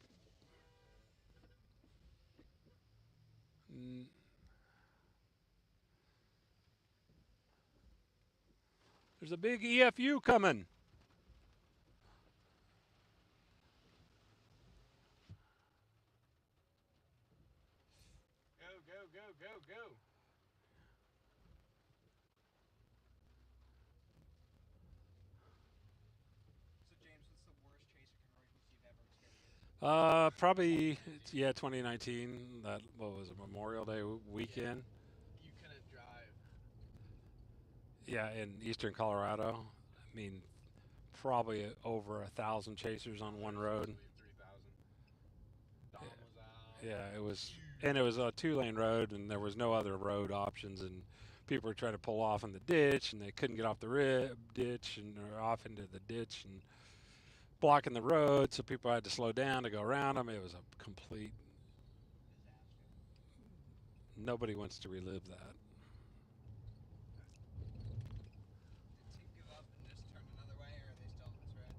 There's a big EFU coming. Go, go, go, go, go. So James, what's the worst chaser convergence you've ever experienced? Probably, yeah, 2019. That, what was it, Memorial Day weekend? You couldn't drive. Yeah, in eastern Colorado. I mean, probably over 1,000 chasers on one road. 3,000. Dom was out. Yeah, it was, and it was a 2-lane road, and there was no other road options, and people were trying to pull off in the ditch, and they couldn't get off the ditch and or off into the ditch and blocking the road, so people had to slow down to go around them. It was a complete Disaster. nobody wants to relive that. Did Tiv give up and just turn another way, or are they still on this road?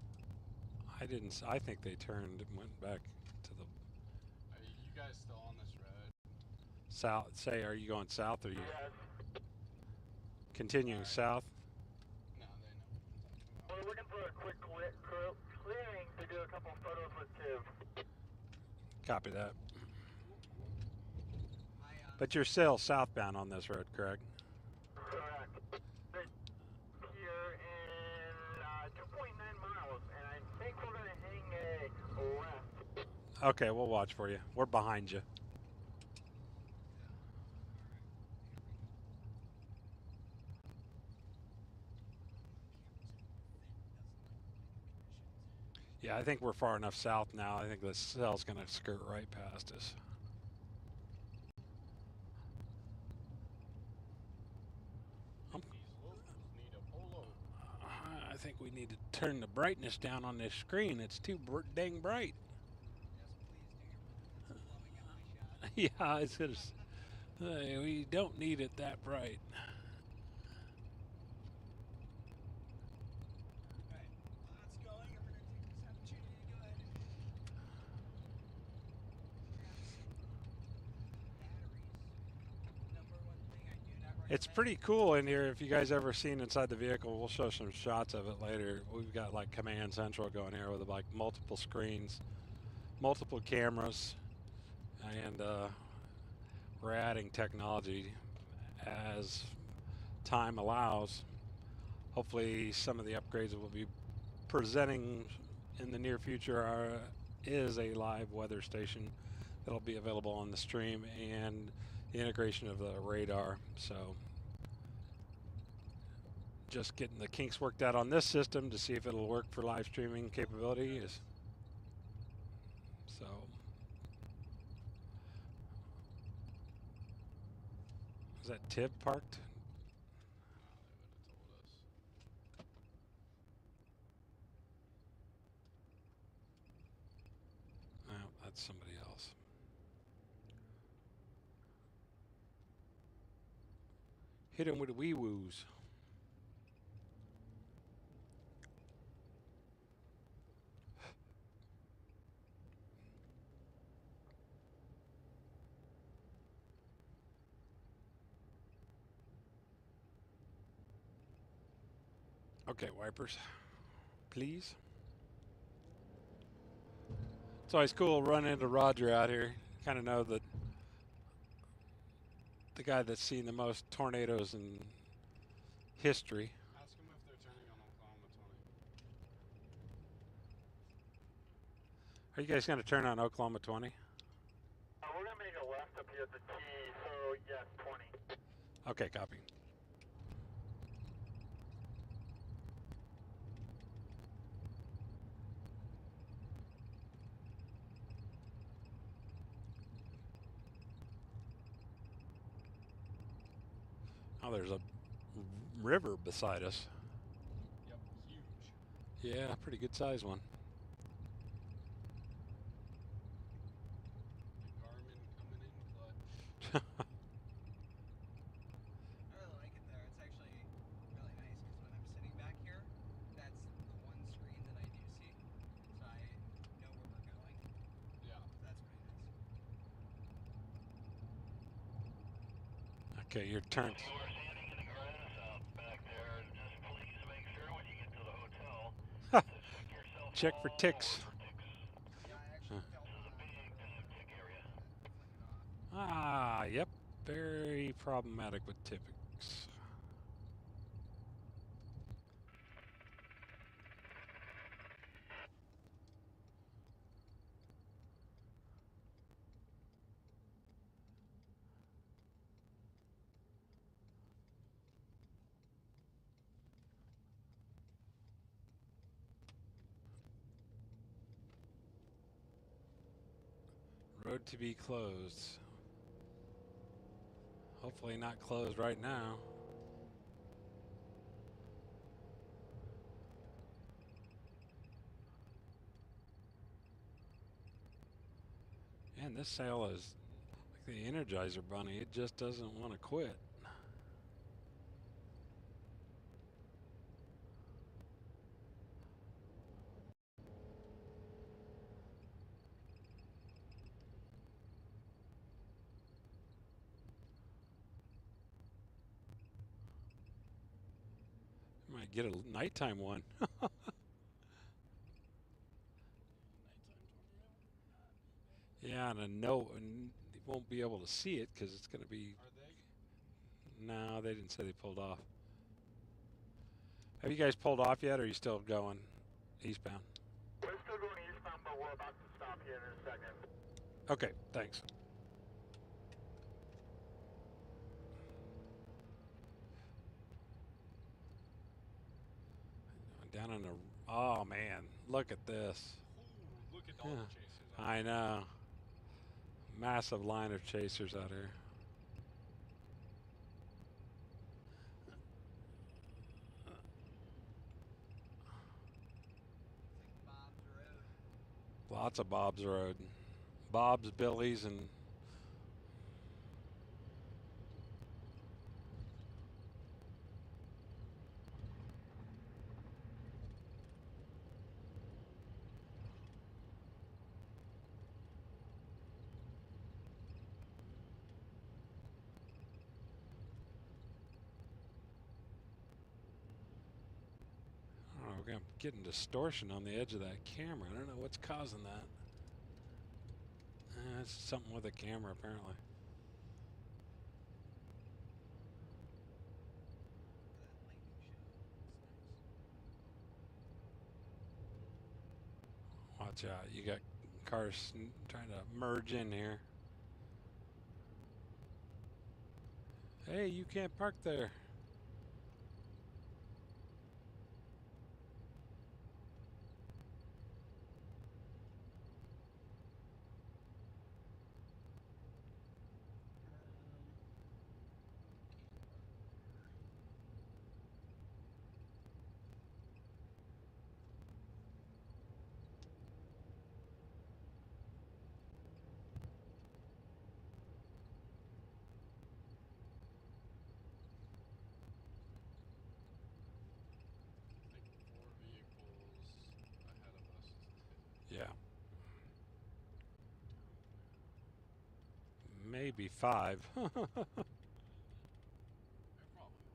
I think they turned and went back to the Are you guys still on this road? south. Say, are you going south or are you continuing south? No, they know. looking for a quick clearing to do a couple photos with TIV. Copy that. I But you're still southbound on this road, correct? Correct. Here in 2.9 miles, and I think we're going to hang a left. Okay, we'll watch for you. We're behind you. Yeah, I think we're far enough south now. I think the cell's going to skirt right past us. I think we need to turn the brightness down on this screen. It's too dang bright. yes, please do. Your presence is blowing out my shot. Yeah, it's just, we don't need it that bright. Alright, lots going. I'm gonna take this opportunity to go ahead and grab some batteries. Number one thing I do not recommend. It's pretty cool in here. If you guys ever seen inside the vehicle, we'll show some shots of it later. We've got like command central going here with like multiple screens, multiple cameras, and we're adding technology as time allows. Hopefully some of the upgrades we'll be presenting in the near future is a live weather station that'll be available on the stream, and the integration of the radar. So just getting the kinks worked out on this system to see if it'll work for live streaming capability. So is that TIV parked? No, that's somebody else. Hit him with the wee woos. Okay, wipers, please. It's always cool running into Roger out here. Kind of know that the guy that's seen the most tornadoes in history. Ask them if they're turning on Oklahoma 20. Are you guys going to turn on Oklahoma 20? We're going to make a left up here at the T, so yes, 20. Okay, copy. Oh, there's a river beside us. Yep, huge. Yeah, pretty good size one. The Garmin coming in clutch. I really like it there. It's actually really nice because when I'm sitting back here, that's the one screen that I do see. So I know where we're going. Yeah. That's pretty nice. Okay, your turn. You are standing in the grass out back there. Just please make sure when you get to the hotel to check yourself Check for all ticks. over for ticks. Yeah, I actually felt This is a big tick area. flick it off. Ah, yep. Very problematic with typics. Road to be closed. Hopefully not closed right now. And this sail is like the Energizer Bunny. It just doesn't want to quit. Might get a nighttime one. Nighttime tornado. Yeah, and you won't be able to see it because it's going to be. Are they? No, they didn't say they pulled off. Have you guys pulled off yet, or are you still going eastbound? We're still going eastbound, but we're about to stop here in a second. Okay, thanks. Down in the. Oh man, look at this. Ooh, look at all Yeah. the chasers. I know. Massive line of chasers out here. It's like Bob's Road. Lots of Bob's Road. Bob's, Billy's, and I don't know, I'm getting distortion on the edge of that camera. I don't know what's causing that. It's something with the camera, apparently. That lightning show. It's nice. Watch out. You got cars trying to merge in here. Hey, you can't park there. Like 4 vehicles ahead of us. Yeah. Maybe 5. They're probably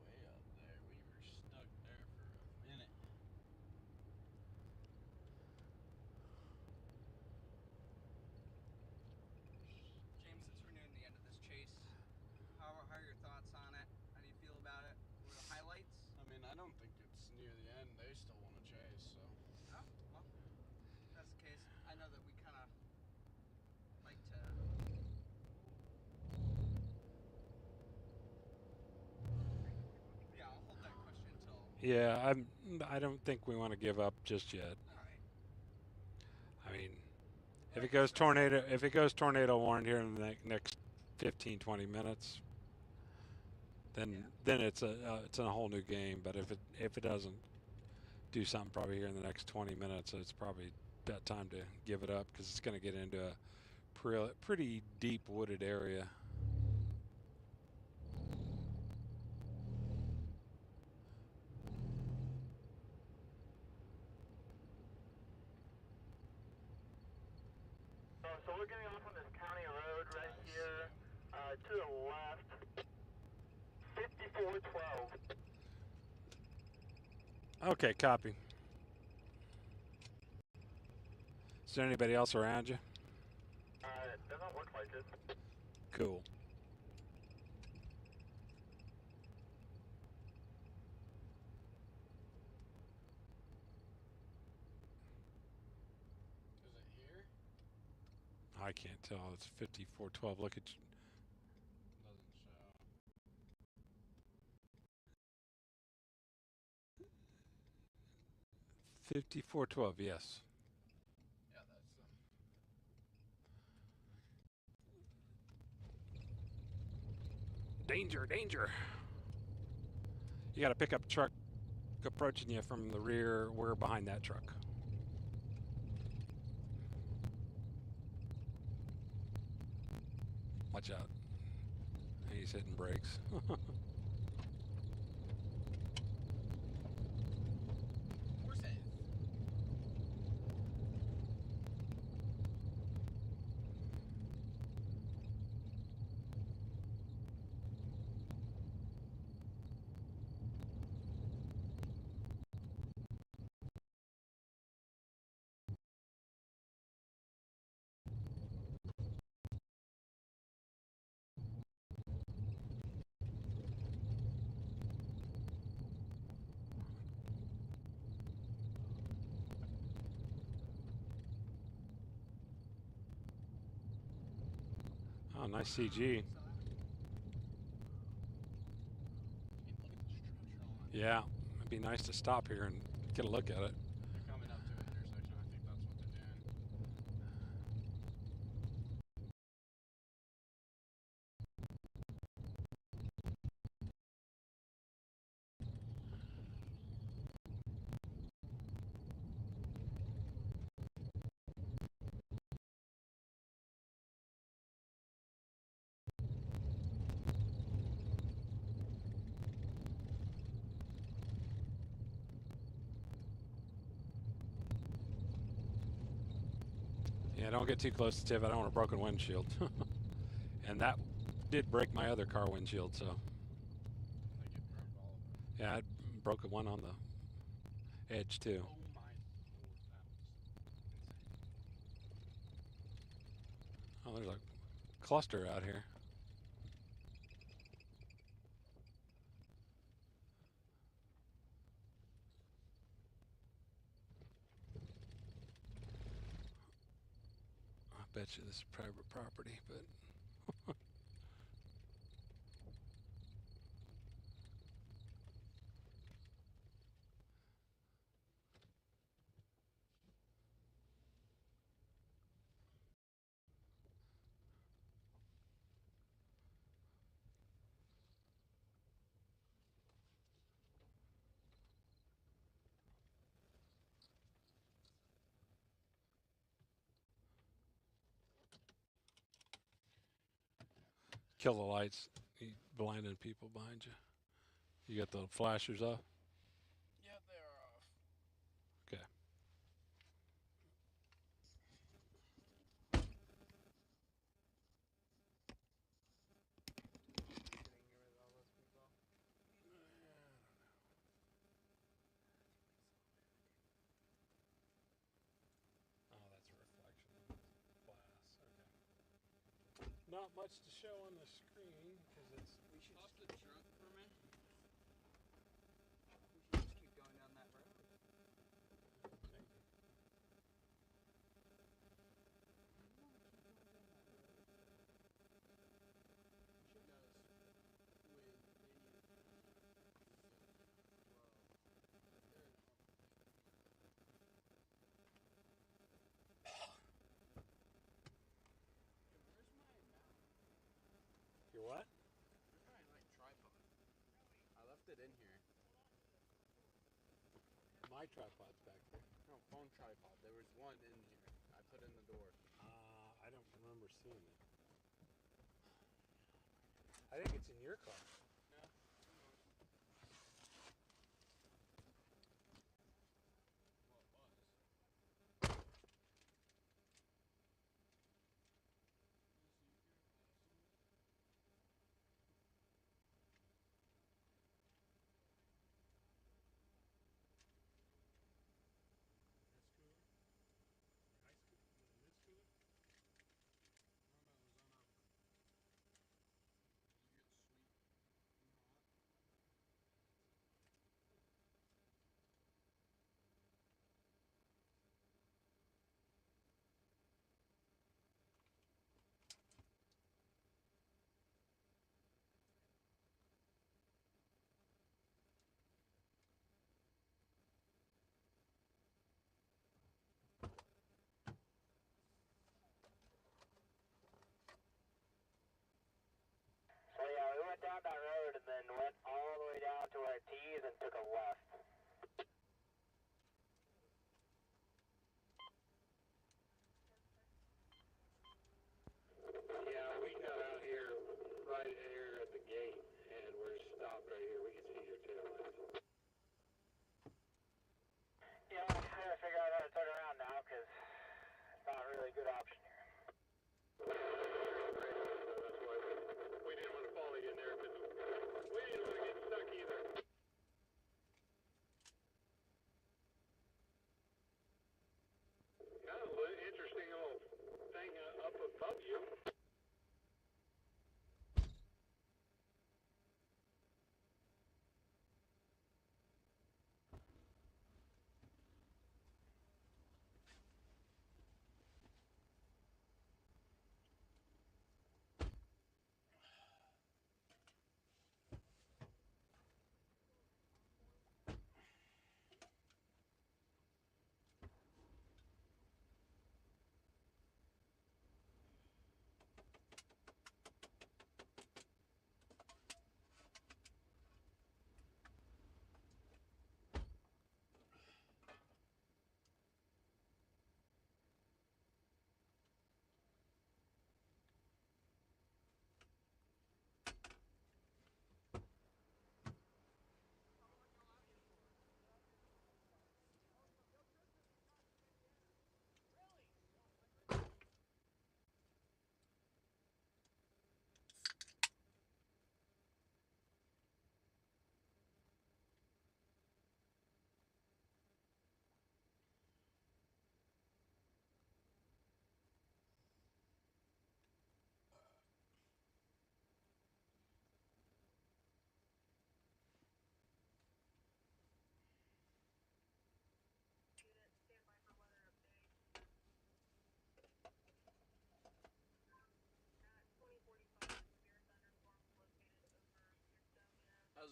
way up there. We were stuck there for a minute. James, since we're nearing the end of this chase, how are your thoughts on it? How do you feel about it? What are the highlights? I mean, I don't think it's near the end. They still want to chase, so. Oh, well, if that's the case. I know that we kind of like to. Yeah, I'll hold that question until. Yeah, I don't think we want to give up just yet. All right. I mean, if it goes tornado warned here in the next 15, 20 minutes, then it's a whole new game. But if it doesn't do something probably here in the next 20 minutes, it's probably about time to give it up because it's going to get into a pretty deep wooded area. So we're getting off on this county road right here, to the left, 5412. Okay, copy. Is there anybody else around you? It doesn't look like it. Cool. Is it here? I can't tell. It's 5412. Look at. Doesn't show. 5412. Yes. Yeah, that's them. Danger! Danger! You got a pickup truck approaching you from the rear. We're behind that truck. Watch out. He's hitting brakes. Horses. Oh, nice CG. So that would Yeah, it'd be nice to stop here and get a look at it. They're coming up to an intersection. I think that's what they're doing. Yeah, don't get too close to Tiv. I don't want a broken windshield. And that did break my other car windshield, so. I think it broke all of them. Yeah, I broke one on the edge too. Oh my lord, that was insane. Oh, there's a cluster out here. I bet you this is private property, but. Kill the lights. You blinding people behind you. You got the flashers off? Yeah, they are off. Okay. Getting rid of all those people. Oh, that's a reflection of glass. Okay. Not much to show on the screen because it's. We should stop the truck for a minute. we should just keep going down that road. Your what? Where's my like tripod? I left it in here. My tripod's back there. No, phone tripod. There was one in here. I put in the door. I don't remember seeing it. I think it's in your car. Yeah. So yeah, we went down that road and then went all the way down to our T's and took a left. Yeah, we got out here right here at the gate, and we're stopped right here. We can see your tail lights. Yeah, I gotta figure out how to turn around now because it's not really a good option here. That's why we didn't want to follow you in there because we didn't want to get stuck either.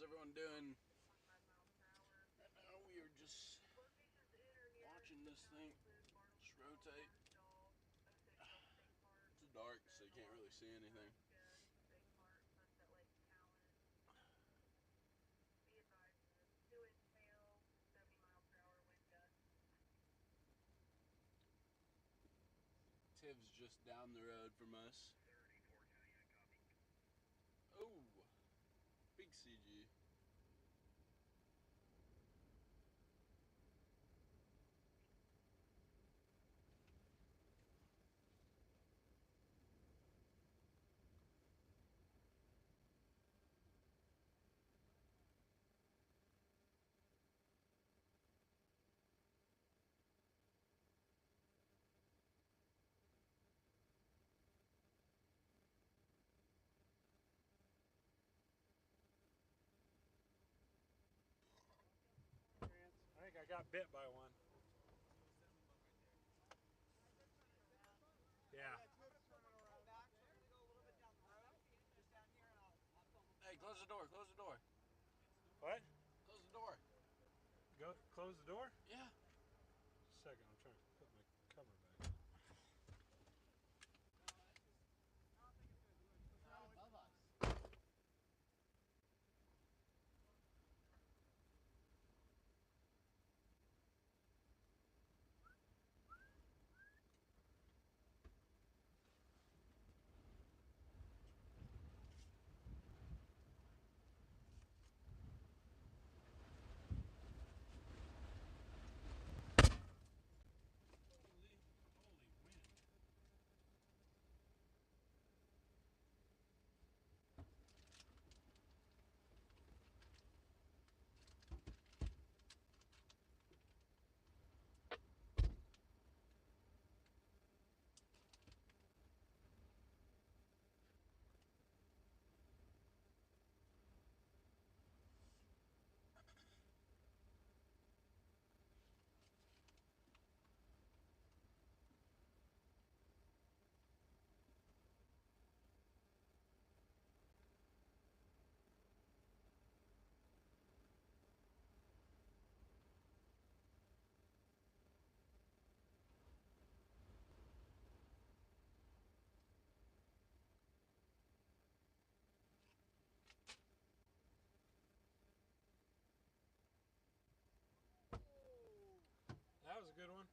How's everyone doing? Right now we are just watching this thing just rotate. It's dark, so you can't really see anything. TIV's just down the road from us. Oh, big CG. I think I got bit by one. Yeah. Hey, close the door, close the door. What? Close the door. Go close the door? Yeah. Just a second, I'm trying to put my cover back on. Above us. That was a good one.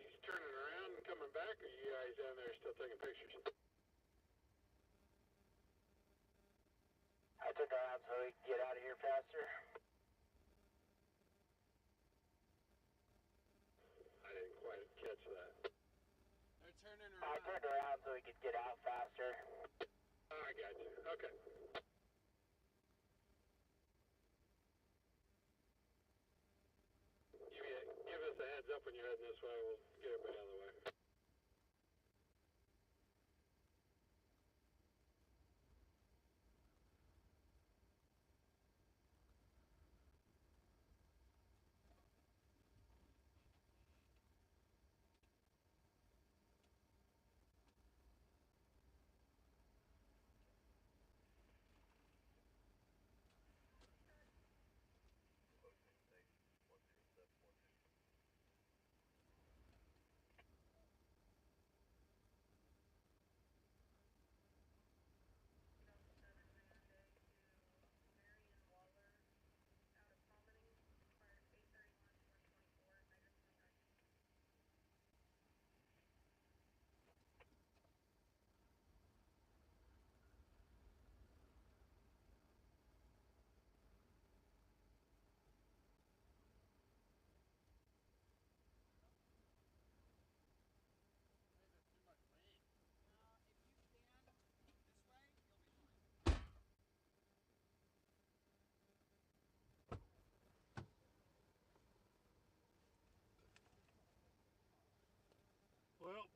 He's turning around and coming back, or you guys down there still taking pictures? I took her out so we could get out of here faster. I didn't quite catch that. They're turning I around. turned her out so we could get out faster. Oh, I got you. Okay. Give us a heads up when you're heading this way. We'll get everybody out of the way.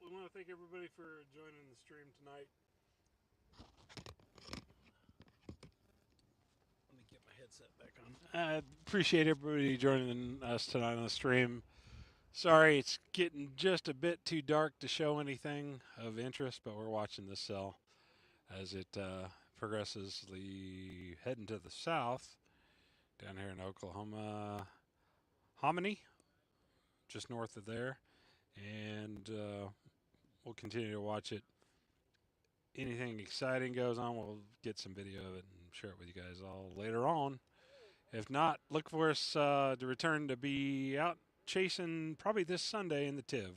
we want to thank everybody for joining the stream tonight. Let me get my headset back on. I appreciate everybody joining us tonight on the stream. Sorry, it's getting just a bit too dark to show anything of interest, but we're watching this cell as it progresses heading to the south down here in Oklahoma, Hominy, just north of there, and we'll continue to watch it. Anything exciting goes on, we'll get some video of it and share it with you guys all later on. If not, look for us to return to be out chasing probably this Sunday in the TIV.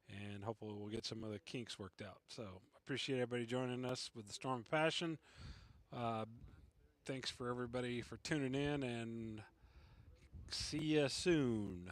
And hopefully we'll get some of the kinks worked out. So appreciate everybody joining us with the Storm of Passion. Thanks for everybody for tuning in, and see you soon.